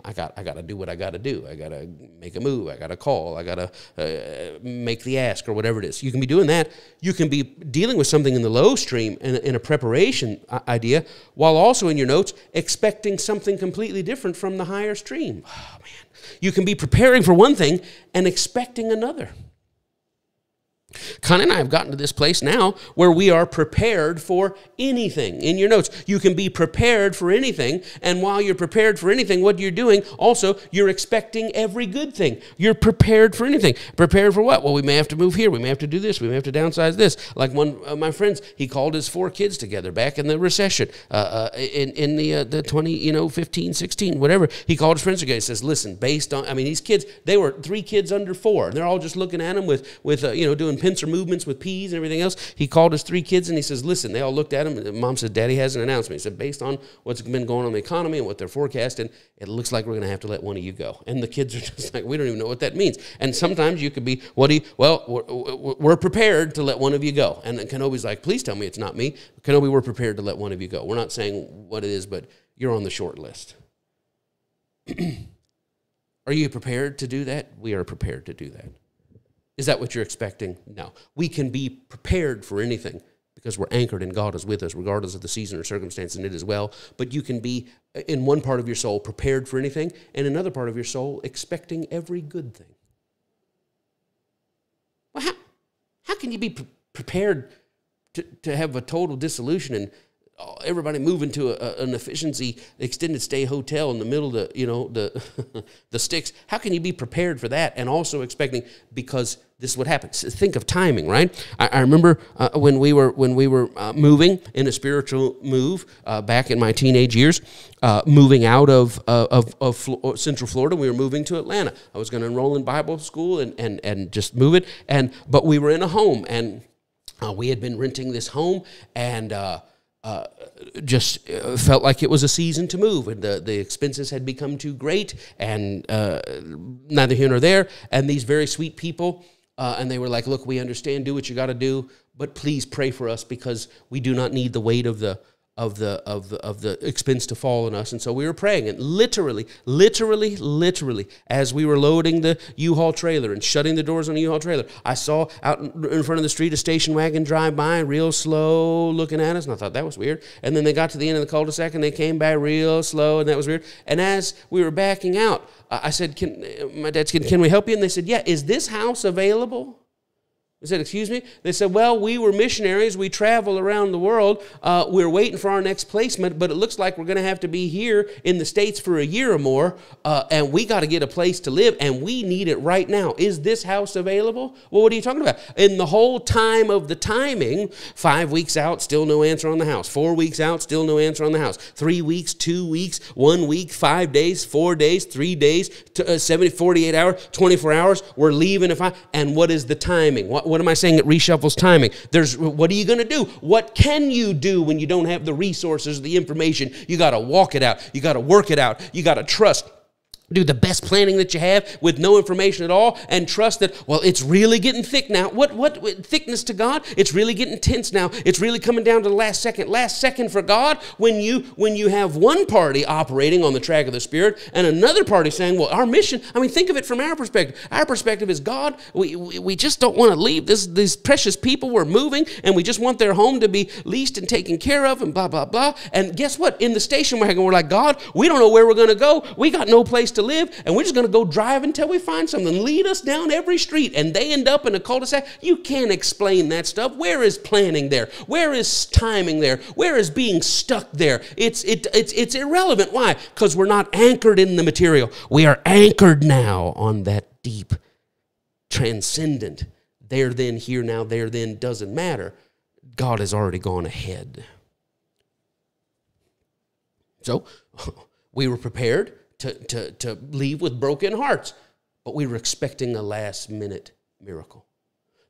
I got to do what I got to do. I got to make a move. I got to call. I got to make the ask or whatever it is. You can be doing that. You can be dealing with something in the low stream in a preparation idea, while also in your notes expecting something completely different from the higher stream. Oh, man. You can be preparing for one thing and expecting another. Connie and I have gotten to this place now where we are prepared for anything. In your notes, you can be prepared for anything, and while you're prepared for anything, what you're doing, also, you're expecting every good thing. You're prepared for anything. Prepared for what? Well, we may have to move here. We may have to do this. We may have to downsize this. Like one of my friends, he called his 4 kids together back in the recession, in the 15, 16, whatever. He called his friends together. He says, listen, based on, these kids, they were 3 kids under 4, and they're all just looking at him with doing pincer movements with peas and everything else. He called his 3 kids and he says, listen, they all looked at him, and Mom said, Daddy has an announcement. He said, based on what's been going on in the economy and what they're forecasting, it looks like we're going to have to let one of you go. And the kids are just like, we don't even know what that means. And sometimes you could be, we're prepared to let one of you go. And Kenobi's like, please tell me it's not me. Kenobi, we're prepared to let one of you go. We're not saying what it is, but you're on the short list. Are you prepared to do that? We are prepared to do that. Is that what you're expecting? No. We can be prepared for anything because we're anchored in God is with us, regardless of the season or circumstance, and it is well. But you can be, in one part of your soul, prepared for anything, and another part of your soul, expecting every good thing. Well, how can you be prepared to have a total dissolution and everybody moving to an efficiency extended stay hotel in the middle of the sticks? How can you be prepared for that and also expecting, because this is what happens. Think of timing, right? I remember when we were moving in a spiritual move back in my teenage years, moving out of Central Florida. We were moving to Atlanta. I was going to enroll in Bible school and just move it. But we were in a home, and we had been renting this home, and just felt like it was a season to move, and the expenses had become too great, and neither here nor there. And these very sweet people, and they were like, look, we understand, do what you got to do, but please pray for us because we do not need the weight of the expense to fall on us. And so we were praying, and literally, as we were loading the U-Haul trailer and shutting the doors on the U-Haul trailer, I saw out in front of the street a station wagon drive by real slow looking at us, and I thought that was weird. And then they got to the end of the cul-de-sac, and they came by real slow, and that was weird. And as we were backing out, I said, my dad said, can we help you? And they said, yeah, is this house available? I said, excuse me? They said, well, we were missionaries. We travel around the world. We're waiting for our next placement, but it looks like we're going to have to be here in the States for a year or more, and we got to get a place to live, and we need it right now. Is this house available? Well, what are you talking about? In the whole time of the timing, 5 weeks out, still no answer on the house. 4 weeks out, still no answer on the house. 3 weeks, 2 weeks, 1 week, 5 days, 4 days, 3 days, 48 hours, 24 hours. We're leaving. And what is the timing? What am I saying? It reshuffles timing. What are you going to do? What can you do when you don't have the resources, the information? You got to walk it out. You got to work it out. You got to trust. Do the best planning that you have with no information at all and trust that, well, it's really getting thick now. What thickness to God? It's really getting tense now. It's really coming down to the last second. Last second for God, when you have one party operating on the track of the Spirit and another party saying, well, our mission, I mean, think of it from our perspective. Our perspective is, God, we just don't want to leave these precious people. We're moving and we just want their home to be leased and taken care of and blah, blah, blah. And guess what? In the station wagon, we're like, God, we don't know where we're going to go. We got no place to live, and we're just going to go drive until we find something. Lead us down every street, and they end up in a cul-de-sac. You can't explain that stuff. Where is planning there? Where is timing there? Where is being stuck there? It's irrelevant. Why? Because we're not anchored in the material. We are anchored now on that deep, transcendent, there then, here now, there then, doesn't matter. God has already gone ahead. So we were prepared to leave with broken hearts, but we were expecting a last-minute miracle.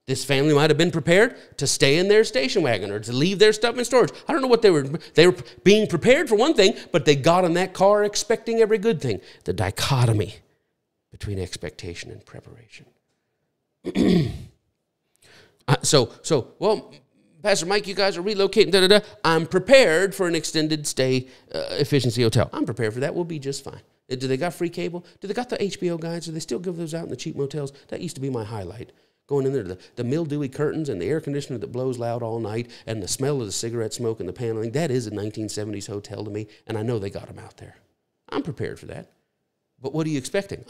This family might have been prepared to stay in their station wagon or to leave their stuff in storage. I don't know what they were being prepared for one thing, but they got in that car expecting every good thing. The dichotomy between expectation and preparation. Well, Pastor Mike, you guys are relocating, I'm prepared for an extended stay efficiency hotel. I'm prepared for that. We'll be just fine. Do they got free cable? Do they got the HBO guides? Do they still give those out in the cheap motels? That used to be my highlight. Going in there, the mildewy curtains and the air conditioner that blows loud all night and the smell of the cigarette smoke and the paneling. That is a 1970s hotel to me, and I know they got them out there. I'm prepared for that. But what are you expecting?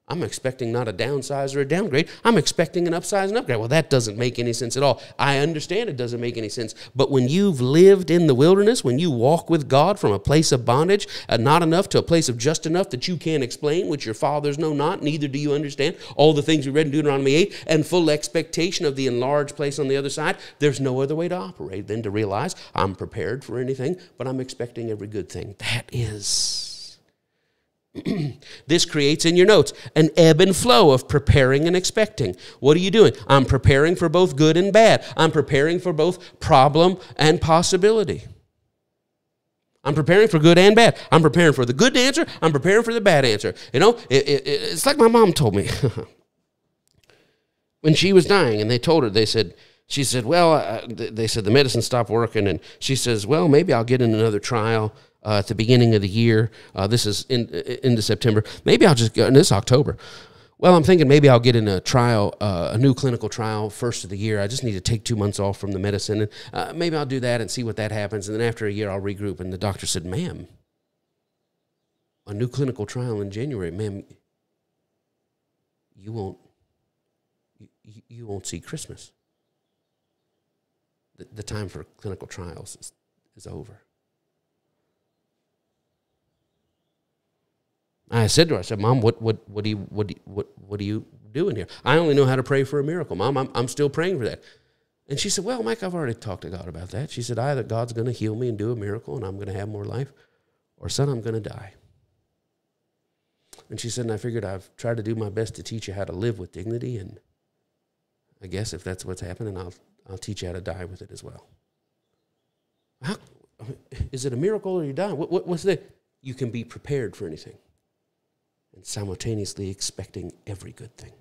I'm expecting not a downsize or a downgrade. I'm expecting an upsize and upgrade. Well, that doesn't make any sense at all. I understand it doesn't make any sense. But when you've lived in the wilderness, when you walk with God from a place of bondage, not enough to a place of just enough that you can't explain, which your fathers know not, neither do you understand, all the things we read in Deuteronomy 8, and full expectation of the enlarged place on the other side, there's no other way to operate than to realize I'm prepared for anything, but I'm expecting every good thing. That is... This creates in your notes an ebb and flow of preparing and expecting. What are you doing? I'm preparing for both good and bad. I'm preparing for both problem and possibility. I'm preparing for good and bad. I'm preparing for the good answer. I'm preparing for the bad answer. You know, it's like my mom told me when she was dying, and they told her, she said, well, they said the medicine stopped working, and she says, well, maybe I'll get in another trial at the beginning of the year. This is into September. Maybe I'll just go, and this is October. Well, I'm thinking maybe I'll get in a trial, a new clinical trial first of the year. I just need to take 2 months off from the medicine. And maybe I'll do that and see what that happens. And then after a year, I'll regroup. And the doctor said, ma'am, a new clinical trial in January, ma'am, you won't see Christmas. The time for clinical trials is over. I said to her, I said, Mom, what are you doing here? I only know how to pray for a miracle, Mom. I'm still praying for that. And she said, well, Mike, I've already talked to God about that. She said, either God's going to heal me and do a miracle and I'm going to have more life, or son, I'm going to die. And she said, and I figured I've tried to do my best to teach you how to live with dignity, and I guess if that's what's happening, I'll teach you how to die with it as well. Is it a miracle or you die? What's the? You can be prepared for anything and simultaneously expecting every good thing.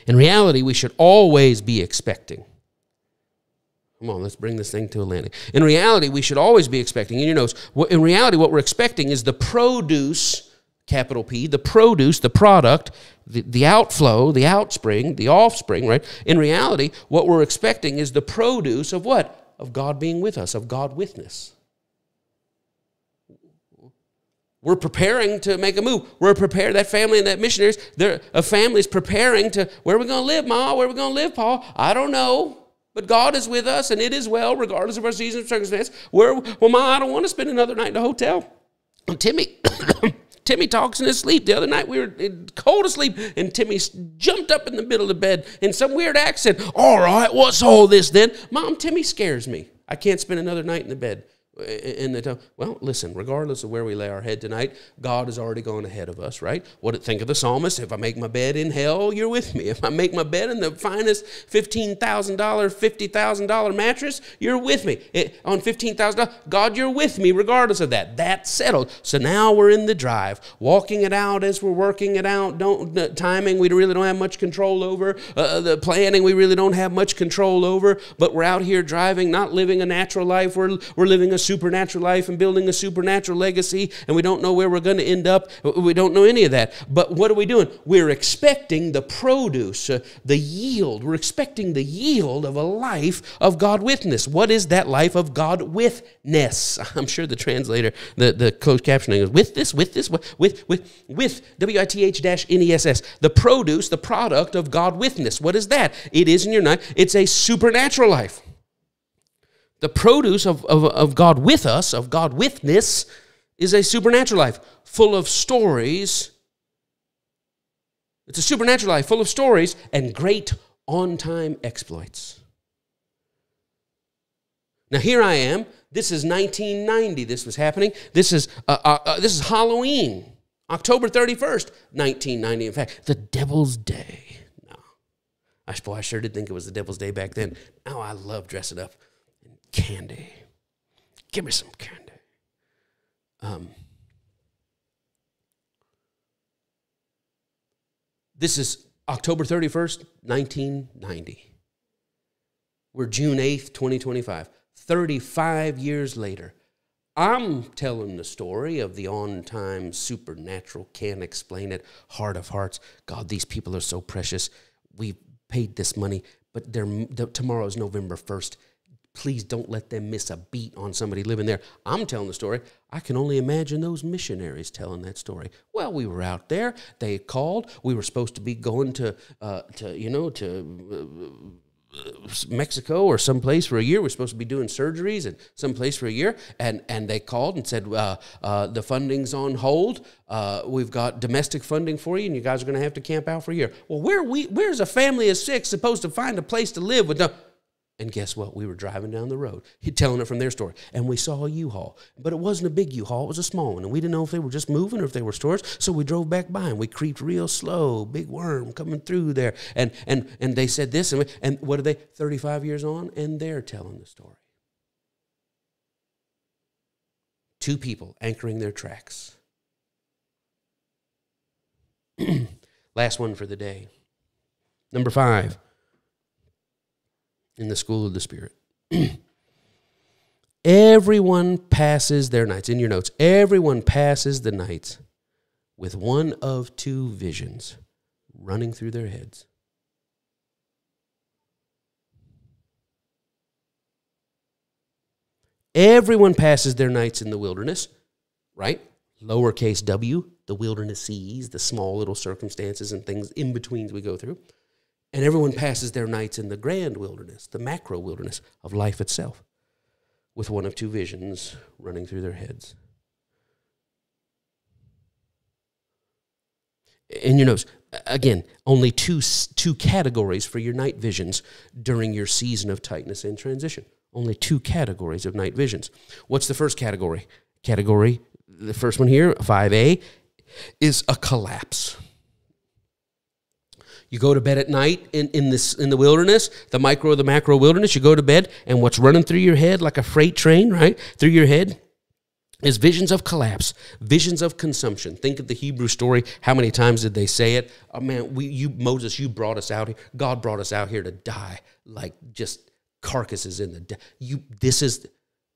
In reality, we should always be expecting. Come on, let's bring this thing to a landing. In reality, we should always be expecting. In your notes, in reality, what we're expecting is the produce, capital P, the produce, the product, the outflow, the outspring, the offspring, right? In reality, what we're expecting is the produce of what? Of God being with us, of God witness. We're preparing to make a move. We're prepared. That family and that missionaries, a family is preparing to, where are we going to live, Ma? Where are we going to live, Paul? I don't know. But God is with us, and it is well, regardless of our season or circumstance. Well, Ma, I don't want to spend another night in a hotel. Timmy talks in his sleep. The other night we were cold asleep, and Timmy jumped up in the middle of the bed in some weird accent. All right, what's all this then? Mom, Timmy scares me. I can't spend another night in the bed And they tell, well, listen, regardless of where we lay our head tonight, God has already gone ahead of us, right? Think of the psalmist. If I make my bed in hell, you're with me. If I make my bed in the finest $15,000, $50,000 mattress, you're with me. On $15,000, God, you're with me regardless of that. That's settled. So now we're in the drive, walking it out as we're working it out. Timing, we really don't have much control over. The planning, we really don't have much control over. But we're out here driving, not living a natural life. We're living a supernatural life and building a supernatural legacy, and we don't know where we're going to end up. We don't know any of that. But what are we doing? We're expecting the produce, the yield. We're expecting the yield of a life of God witness. What is that life of God witness? I'm sure the translator, the closed captioning is with WITH-NESS. The produce, the product of God witness. What is that? It is in your night. It's a supernatural life. The produce of God with us, of God witness, is a supernatural life full of stories. It's a supernatural life full of stories and great on-time exploits. Now here I am. This is 1990. This was happening. This is Halloween, October 31st, 1990. In fact, the Devil's Day. No, I sure did think it was the Devil's Day back then. Now I love dressing up. Candy. Give me some candy. This is October 31st, 1990. We're June 8th, 2025. 35 years later, I'm telling the story of the on-time, supernatural, can't explain it, heart of hearts. God, these people are so precious. We paid this money, but tomorrow is November 1st. Please don't let them miss a beat on somebody living there. I'm telling the story. I can only imagine those missionaries telling that story. Well, we were out there. They called. We were supposed to be going to Mexico or someplace for a year. We're supposed to be doing surgeries and someplace for a year. And they called and said, the funding's on hold. We've got domestic funding for you, and you guys are going to have to camp out for a year. Well, where's a family of 6 supposed to find a place to live with no... And guess what? We were driving down the road, telling it from their story, and we saw a U-Haul. But it wasn't a big U-Haul. It was a small one, and we didn't know if they were just moving or if they were stores. So we drove back by, and we creeped real slow, big worm coming through there. And they said this, and what are they, 35 years on? And they're telling the story. 2 people anchoring their tracks. Last one for the day. Number 5. In the school of the Spirit. Everyone passes their nights. In your notes, everyone passes the nights with one of 2 visions running through their heads. Everyone passes their nights in the wilderness, right? Lowercase w, the wilderness seas, the small little circumstances and things in betweens we go through. And everyone passes their nights in the grand wilderness, the macro wilderness of life itself, with one of 2 visions running through their heads. And you notice, again, only two categories for your night visions during your season of tightness and transition. Only 2 categories of night visions. What's the first category? The first one here, 5A, is a collapse. You go to bed at night in the wilderness, the micro or the macro wilderness, you go to bed, and what's running through your head like a freight train, right, through your head is visions of collapse, visions of consumption. Think of the Hebrew story. How many times did they say it? Oh, man, Moses, you brought us out here. God brought us out here to die like just carcasses in the...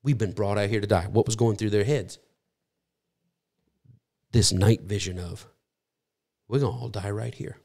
We've been brought out here to die. What was going through their heads? This night vision of, we're going to all die right here.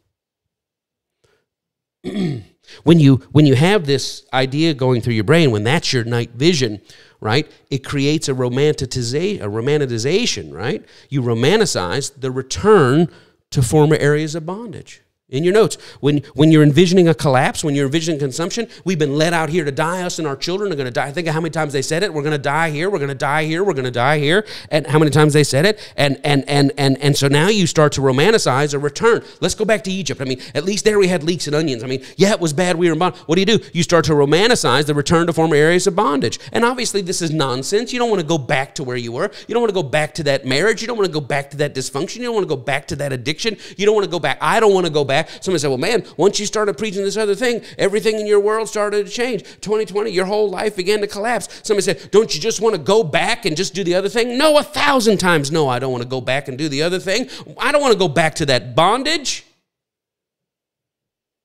When you have this idea going through your brain, when that's your night vision, right, it creates a romanticization, right? You romanticize the return to former areas of bondage. In your notes, when you're envisioning a collapse, when you're envisioning consumption, we've been let out here to die. Us and our children are going to die. Think of how many times they said it. We're going to die here. We're going to die here. We're going to die here. And how many times they said it. And so now you start to romanticize a return. Let's go back to Egypt. I mean, at least there we had leeks and onions. I mean, yeah, it was bad. We were in bondage. What do? You start to romanticize the return to former areas of bondage. And obviously this is nonsense. You don't want to go back to where you were. You don't want to go back to that marriage. You don't want to go back to that dysfunction. You don't want to go back to that addiction. You don't want to go back. I don't want to go back. Somebody said, well, man, once you started preaching this other thing, everything in your world started to change. 2020, your whole life began to collapse. Somebody said, don't you just want to go back and just do the other thing? No, 1,000 times no, I don't want to go back and do the other thing. I don't want to go back to that bondage.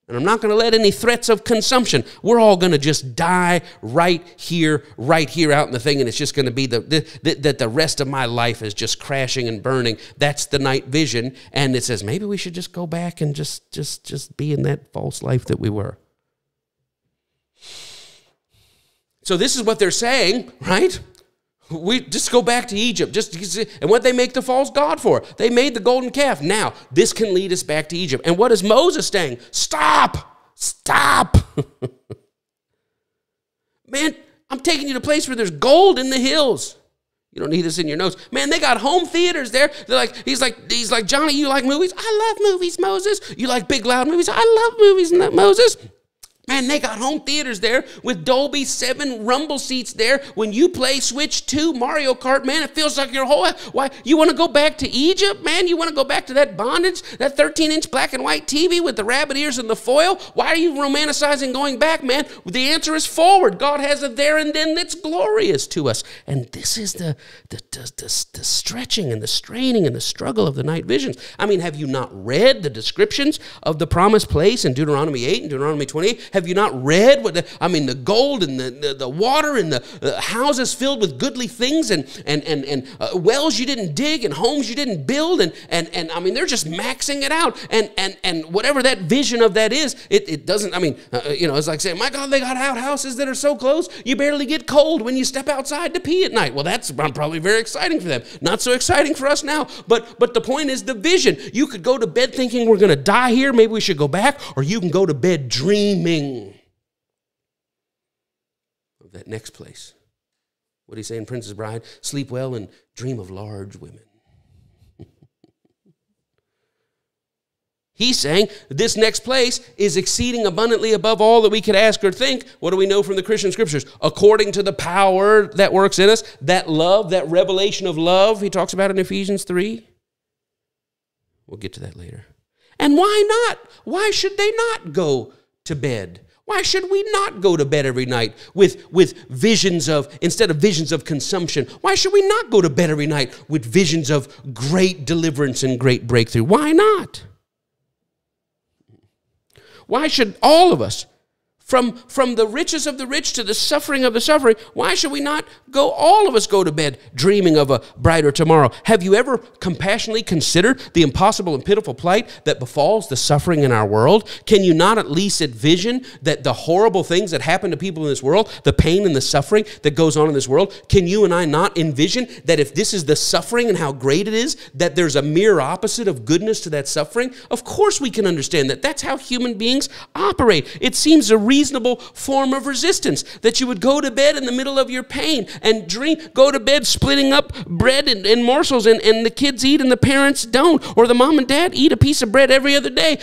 And I'm not going to let any threats of consumption. We're all going to just die right here out in the thing, and it's just going to be that the rest of my life is just crashing and burning. That's the night vision, and it says maybe we should just go back and just be in that false life that we were. So this is what they're saying, right? We just go back to Egypt. And what they make the false god for? They made the golden calf. Now, this can lead us back to Egypt. And what is Moses saying? Stop! Stop! Man, I'm taking you to a place where there's gold in the hills. You don't need this in your notes. Man, they got home theaters there. He's like, Johnny, you like movies? I love movies, Moses. You like big, loud movies? I love movies, Moses. Man, they got home theaters there with Dolby 7 rumble seats there. When you play Switch 2 Mario Kart, man, it feels like your whole... Why, you want to go back to Egypt, man? You want to go back to that bondage? That 13-inch black and white TV with the rabbit ears and the foil? Why are you romanticizing going back, man? The answer is forward. God has a there and then that's glorious to us. And this is the stretching and the straining and the struggle of the night visions. I mean, have you not read the descriptions of the promised place in Deuteronomy 8 and Deuteronomy 28? Have you not read the gold and the water and the houses filled with goodly things and wells you didn't dig and homes you didn't build and I mean they're just maxing it out and whatever that vision of that is, it doesn't. I mean it's like saying, my God, they got outhouses that are so close you barely get cold when you step outside to pee at night. Well, that's probably very exciting for them. Not so exciting for us now. But the point is the vision. You could go to bed thinking we're going to die here. Maybe we should go back, or you can go to bed dreaming of that next place. What do you say in Princess Bride? Sleep well and dream of large women. He's saying this next place is exceeding abundantly above all that we could ask or think. What do we know from the Christian scriptures? According to the power that works in us, that love, that revelation of love he talks about in Ephesians 3. We'll get to that later. And why not? Why should they not go to bed? Why should we not go to bed every night with visions of, instead of visions of consumption, why should we not go to bed every night with visions of great deliverance and great breakthrough? Why not? Why should all of us, from the riches of the rich to the suffering of the suffering, why should we not all of us go to bed dreaming of a brighter tomorrow? Have you ever compassionately considered the impossible and pitiful plight that befalls the suffering in our world? Can you not at least envision that the horrible things that happen to people in this world, the pain and the suffering that goes on in this world, can you and I not envision that if this is the suffering and how great it is, that there's a mirror opposite of goodness to that suffering? Of course we can understand that. That's how human beings operate. It seems a reasonable form of resistance that you would go to bed in the middle of your pain and go to bed splitting up bread and morsels and the kids eat and the parents don't, or the mom and dad eat a piece of bread every other day.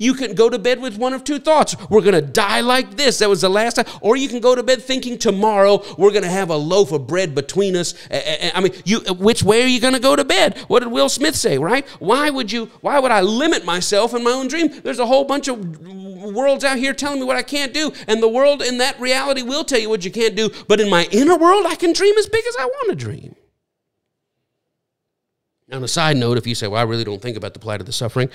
You can go to bed with one of two thoughts. We're going to die like this. That was the last time. Or you can go to bed thinking tomorrow we're going to have a loaf of bread between us. I mean, which way are you going to go to bed? What did Will Smith say, right? Why would I limit myself in my own dream? There's a whole bunch of worlds out here telling me what I can't do, and the world in that reality will tell you what you can't do, but in my inner world I can dream as big as I want to dream. Now, on a side note, if you say, well, I really don't think about the plight of the suffering,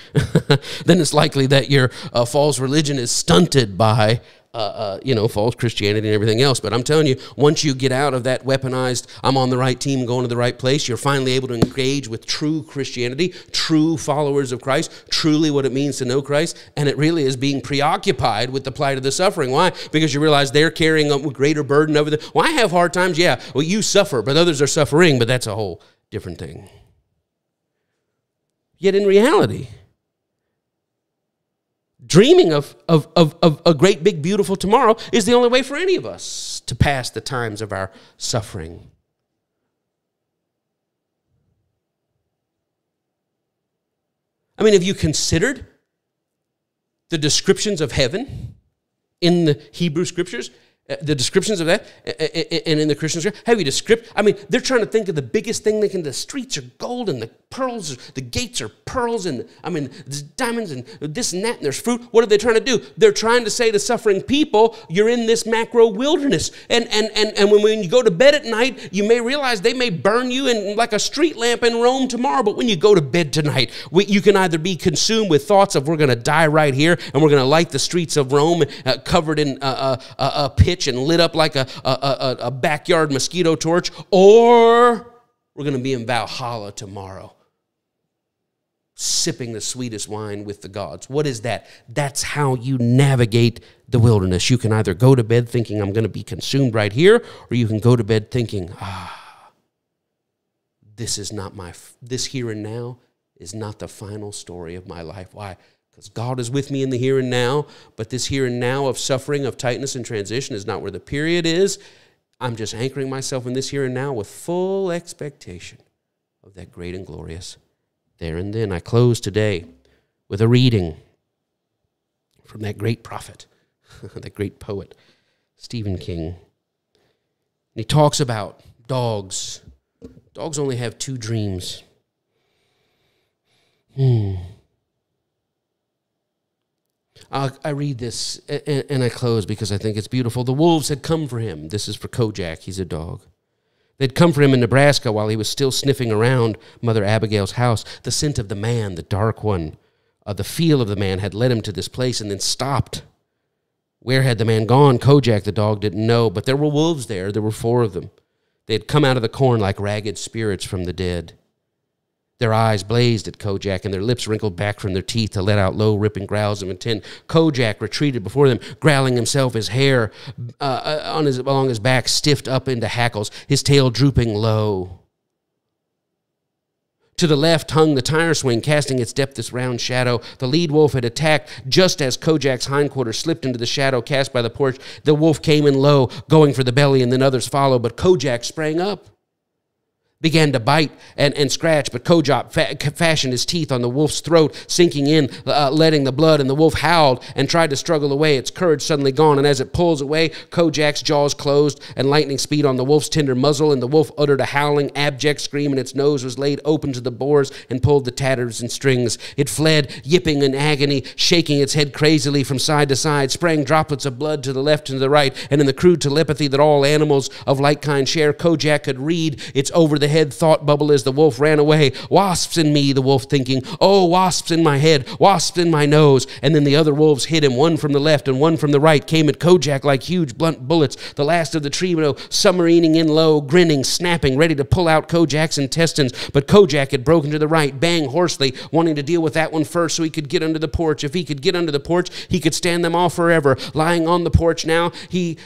then it's likely that your false religion is stunted by false Christianity and everything else. But I'm telling you, once you get out of that weaponized, I'm on the right team, going to the right place, you're finally able to engage with true Christianity, true followers of Christ, truly what it means to know Christ. And it really is being preoccupied with the plight of the suffering. Why? Because you realize they're carrying a greater burden over the... Well, I have hard times. Yeah, well, you suffer, but others are suffering, but that's a whole different thing. Yet in reality, Dreaming of a great, big, beautiful tomorrow is the only way for any of us to pass the times of our suffering. I mean, have you considered the descriptions of heaven in the Hebrew Scriptures? The descriptions of that, and in the Christian Scripture, have you described? I mean, they're trying to think of the biggest thing they can. The streets are gold, and the pearls, the gates are pearls, and there's diamonds, and this and that, and there's fruit. What are they trying to do? They're trying to say to suffering people, you're in this macro wilderness, and when you go to bed at night, you may realize they may burn you in like a street lamp in Rome tomorrow. But when you go to bed tonight, you can either be consumed with thoughts of we're going to die right here, and we're going to light the streets of Rome covered in a pitch and lit up like a backyard mosquito torch, or we're going to be in Valhalla tomorrow, sipping the sweetest wine with the gods. What is that? That's how you navigate the wilderness. You can either go to bed thinking I'm going to be consumed right here, or you can go to bed thinking, this here and now is not the final story of my life. Why? Because God is with me in the here and now, but this here and now of suffering, of tightness and transition is not where the period is. I'm just anchoring myself in this here and now with full expectation of that great and glorious there and then. I close today with a reading from that great prophet, that great poet, Stephen King. And he talks about dogs. Dogs only have 2 dreams. I read this and I close because I think it's beautiful. The wolves had come for him. This is for Kojak. He's a dog. They'd come for him in Nebraska while he was still sniffing around Mother Abigail's house. The scent of the man, the dark one, the feel of the man had led him to this place and then stopped. Where had the man gone? Kojak, the dog, didn't know, but there were wolves there. There were 4 of them. They had come out of the corn like ragged spirits from the dead. Their eyes blazed at Kojak, and their lips wrinkled back from their teeth to let out low, ripping growls of intent. Kojak retreated before them, growling himself, his hair along his back stiffed up into hackles, his tail drooping low. To the left hung the tire swing, casting its depthless round shadow. The lead wolf had attacked just as Kojak's hindquarters slipped into the shadow cast by the porch. The wolf came in low, going for the belly, and then others followed, but Kojak sprang up. Began to bite and scratch, but Kojak fashioned his teeth on the wolf's throat, sinking in, letting the blood, and the wolf howled and tried to struggle away, its courage suddenly gone, and as it pulls away, Kojak's jaws closed and lightning speed on the wolf's tender muzzle, and the wolf uttered a howling, abject scream, and its nose was laid open to the bores and pulled the tatters and strings. It fled, yipping in agony, shaking its head crazily from side to side, spraying droplets of blood to the left and to the right, and in the crude telepathy that all animals of like kind share, Kojak could read its over-the-head thought bubble as the wolf ran away. Wasps in me, the wolf thinking. Oh, wasps in my head, wasps in my nose. And then the other wolves hit him, one from the left and one from the right, came at Kojak like huge blunt bullets. The last of the trio submarining in low, grinning, snapping, ready to pull out Kojak's intestines. But Kojak had broken to the right, bang hoarsely, wanting to deal with that one first so he could get under the porch. If he could get under the porch, he could stand them off forever. Lying on the porch now,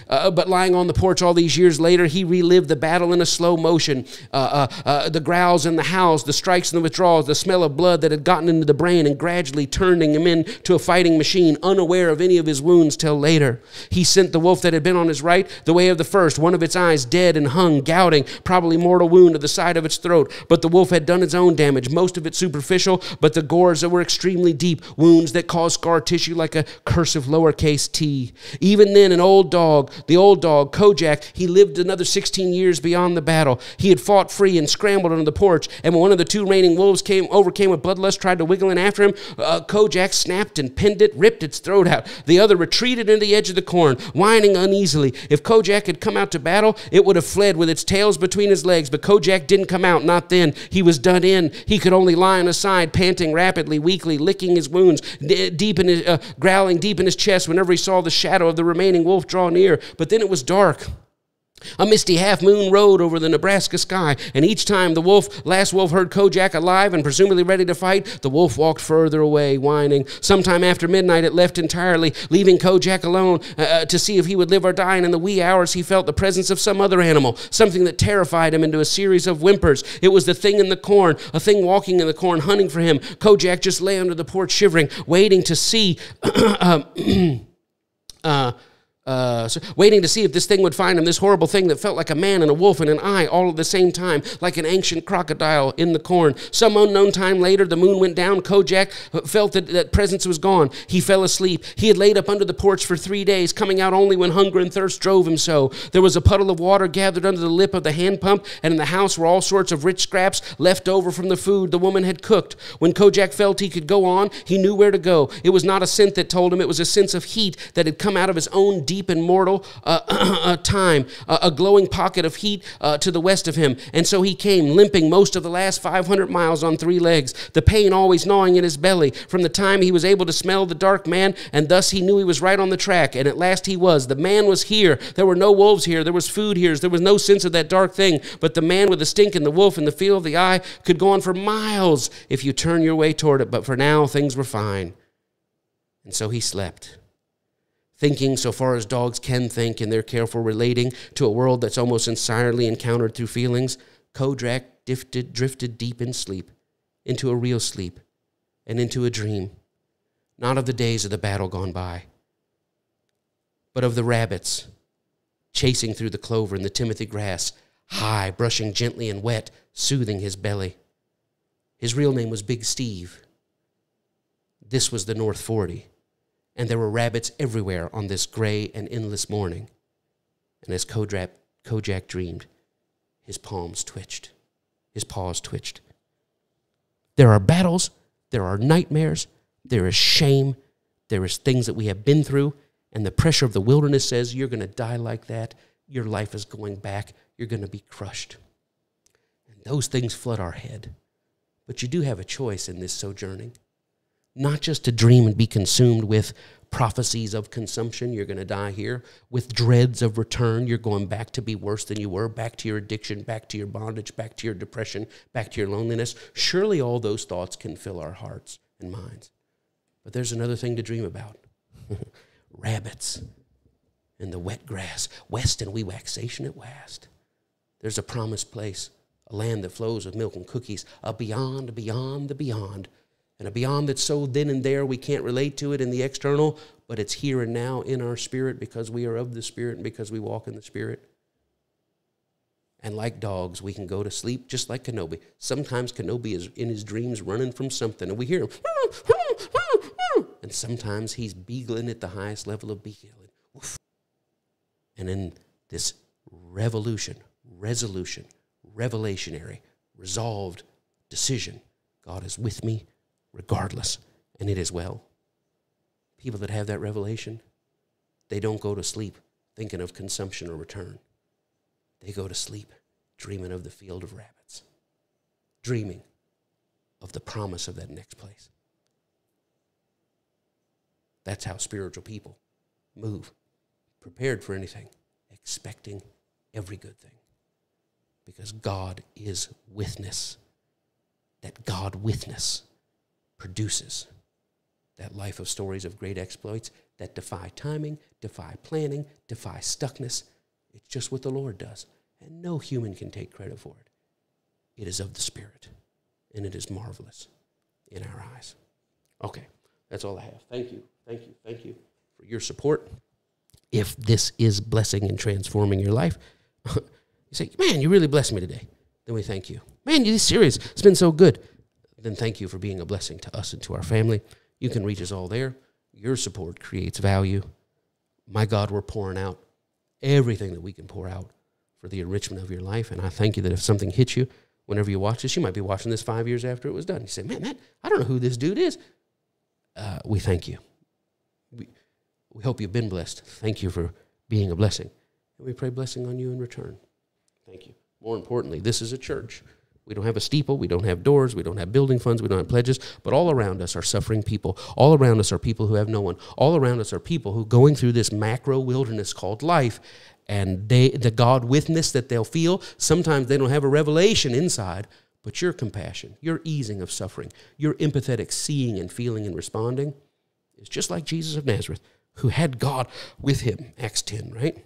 but lying on the porch all these years later, he relived the battle in a slow motion. The growls and the howls, the strikes and the withdrawals, the smell of blood that had gotten into the brain and gradually turning him into a fighting machine, unaware of any of his wounds till later. He sent the wolf that had been on his right the way of the first, one of its eyes dead and hung, gouting, probably mortal wound to the side of its throat. But the wolf had done its own damage, most of it superficial, but the gores that were extremely deep, wounds that caused scar tissue like a cursive lowercase t. Even then, the old dog, Kojak, he lived another 16 years beyond the battle. He had fought free and scrambled onto the porch, and when one of the 2 remaining wolves overcame with bloodlust, tried to wiggle in after him, Kojak snapped and pinned it, ripped its throat out. The other retreated into the edge of the corn, whining uneasily. If Kojak had come out to battle, it would have fled with its tails between his legs, but Kojak didn't come out, not then. He was done in. He could only lie on his side, panting rapidly, weakly, licking his wounds, growling deep in his chest whenever he saw the shadow of the remaining wolf draw near. But then it was dark. A misty half-moon rode over the Nebraska sky, and each time the last wolf heard Kojak alive and presumably ready to fight, the wolf walked further away, whining. Sometime after midnight it left entirely, leaving Kojak alone to see if he would live or die, and in the wee hours he felt the presence of some other animal, something that terrified him into a series of whimpers. It was the thing in the corn, a thing walking in the corn, hunting for him. Kojak just lay under the porch shivering, waiting to see... waiting to see if this thing would find him, this horrible thing that felt like a man and a wolf and an eye all at the same time, like an ancient crocodile in the corn. Some unknown time later, the moon went down. Kojak felt that presence was gone. He fell asleep. He had laid up under the porch for 3 days, coming out only when hunger and thirst drove him so. There was a puddle of water gathered under the lip of the hand pump, and in the house were all sorts of rich scraps left over from the food the woman had cooked. When Kojak felt he could go on, he knew where to go. It was not a scent that told him. It was a sense of heat that had come out of his own deep and mortal time, a glowing pocket of heat to the west of him. And so he came, limping most of the last 500 miles on 3 legs, the pain always gnawing in his belly, from the time he was able to smell the dark man, and thus he knew he was right on the track. And at last he was. The man was here. There were no wolves here. There was food here. There was no sense of that dark thing. But the man with the stink and the wolf and the feel of the eye could go on for miles if you turn your way toward it. But for now, things were fine. And so he slept. Thinking so far as dogs can think in their careful relating to a world that's almost entirely encountered through feelings, Kojak drifted deep in sleep, into a real sleep, and into a dream, not of the days of the battle gone by, but of the rabbits chasing through the clover and the timothy grass, high, brushing gently and wet, soothing his belly. His real name was Big Steve. This was the North 40. And there were rabbits everywhere on this gray and endless morning. And as Kojak dreamed, his paws twitched. There are battles, there are nightmares, there is shame, there is things that we have been through, and the pressure of the wilderness says you're going to die like that, your life is going back, you're going to be crushed. And those things flood our head. But you do have a choice in this sojourning. Not just to dream and be consumed with prophecies of consumption, you're going to die here, with dreads of return, you're going back to be worse than you were, back to your addiction, back to your bondage, back to your depression, back to your loneliness. Surely all those thoughts can fill our hearts and minds. But there's another thing to dream about. Rabbits in the wet grass, west and wee waxation at west. There's a promised place, a land that flows with milk and cookies, a beyond, beyond the beyond. And a beyond that's so then and there we can't relate to it in the external, but it's here and now in our spirit because we are of the Spirit and because we walk in the Spirit. And like dogs, we can go to sleep just like Kenobi. Sometimes Kenobi is in his dreams running from something, and we hear him. And sometimes he's beagling at the highest level of beagling. And in this resolutionary, revelationary, resolved decision, God is with me regardless, and it is well. People that have that revelation, they don't go to sleep thinking of consumption or return. They go to sleep dreaming of the field of rabbits, dreaming of the promise of that next place. That's how spiritual people move, prepared for anything, expecting every good thing, because God is witness. That God witness produces that life of stories of great exploits that defy timing, defy planning, defy stuckness. It's just what the Lord does, and no human can take credit for it. It is of the Spirit, and it is marvelous in our eyes. Okay, that's all I have. Thank you for your support. If this is blessing and transforming your life, you say, man, you really blessed me today. Then we thank you. Man, you're serious. It's been so good. Then thank you for being a blessing to us and to our family. You can reach us all there. Your support creates value. My God, we're pouring out everything that we can pour out for the enrichment of your life. And I thank you that if something hits you whenever you watch this, you might be watching this 5 years after it was done. You say, man, I don't know who this dude is. We thank you. We hope you've been blessed. Thank you for being a blessing. And we pray blessing on you in return. Thank you. More importantly, this is a church. We don't have a steeple, we don't have doors, we don't have building funds, we don't have pledges, but all around us are suffering people. All around us are people who have no one. All around us are people who are going through this macro wilderness called life, And the God witness that they'll feel, sometimes they don't have a revelation inside, but your compassion, your easing of suffering, your empathetic seeing and feeling and responding is just like Jesus of Nazareth, who had God with him, Acts 10, right?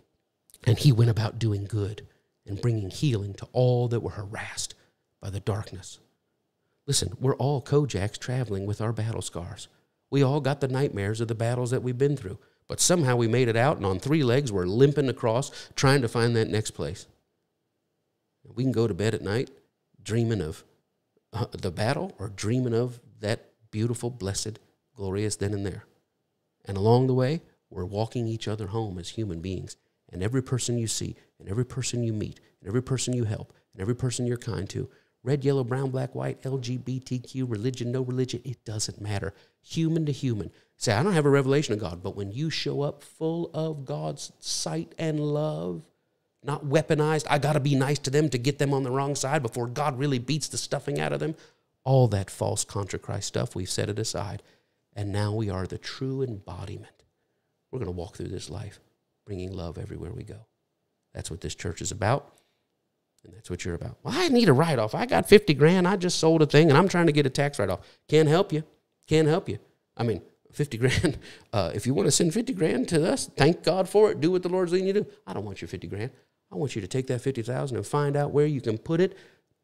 And he went about doing good and bringing healing to all that were harassed by the darkness. Listen, we're all Kojaks traveling with our battle scars. We all got the nightmares of the battles that we've been through. But somehow we made it out, and on 3 legs, we're limping across, trying to find that next place. We can go to bed at night dreaming of the battle or dreaming of that beautiful, blessed, glorious then and there. And along the way, we're walking each other home as human beings. And every person you see, and every person you meet, and every person you help, and every person you're kind to, red, yellow, brown, black, white, LGBTQ, religion, no religion, it doesn't matter. Human to human. Say, I don't have a revelation of God, but when you show up full of God's sight and love, not weaponized, I got to be nice to them to get them on the wrong side before God really beats the stuffing out of them, all that false contra Christ stuff, we've set it aside. And now we are the true embodiment. We're going to walk through this life bringing love everywhere we go. That's what this church is about. And that's what you're about. Well, I need a write-off. I got 50 grand. I just sold a thing, and I'm trying to get a tax write-off. Can't help you. Can't help you. I mean, 50 grand. If you want to send 50 grand to us, thank God for it. Do what the Lord's leading you to do. I don't want your 50 grand. I want you to take that 50,000 and find out where you can put it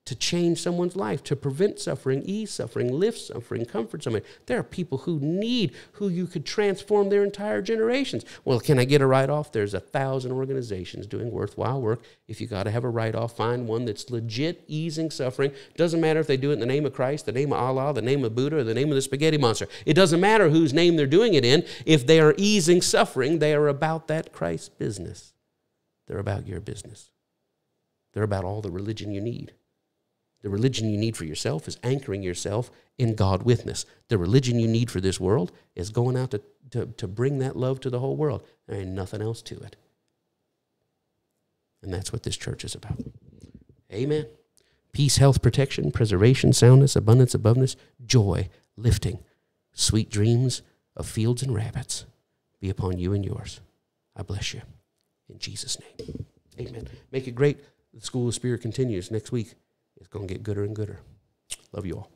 to change someone's life, to prevent suffering, ease suffering, lift suffering, comfort somebody. There are people who you could transform their entire generations. Well, can I get a write-off? There's 1,000 organizations doing worthwhile work. If you got to have a write-off, find one that's legit easing suffering. Doesn't matter if they do it in the name of Christ, the name of Allah, the name of Buddha, or the name of the spaghetti monster. It doesn't matter whose name they're doing it in. If they are easing suffering, they are about that Christ business. They're about your business. They're about all the religion you need. The religion you need for yourself is anchoring yourself in God witness. The religion you need for this world is going out to bring that love to the whole world. There ain't nothing else to it. And that's what this church is about. Amen. Peace, health, protection, preservation, soundness, abundance, aboveness, joy, lifting, sweet dreams of fields and rabbits be upon you and yours. I bless you. In Jesus' name. Amen. Make it great. The School of Spirit continues next week. It's going to get gooder and gooder. Love you all.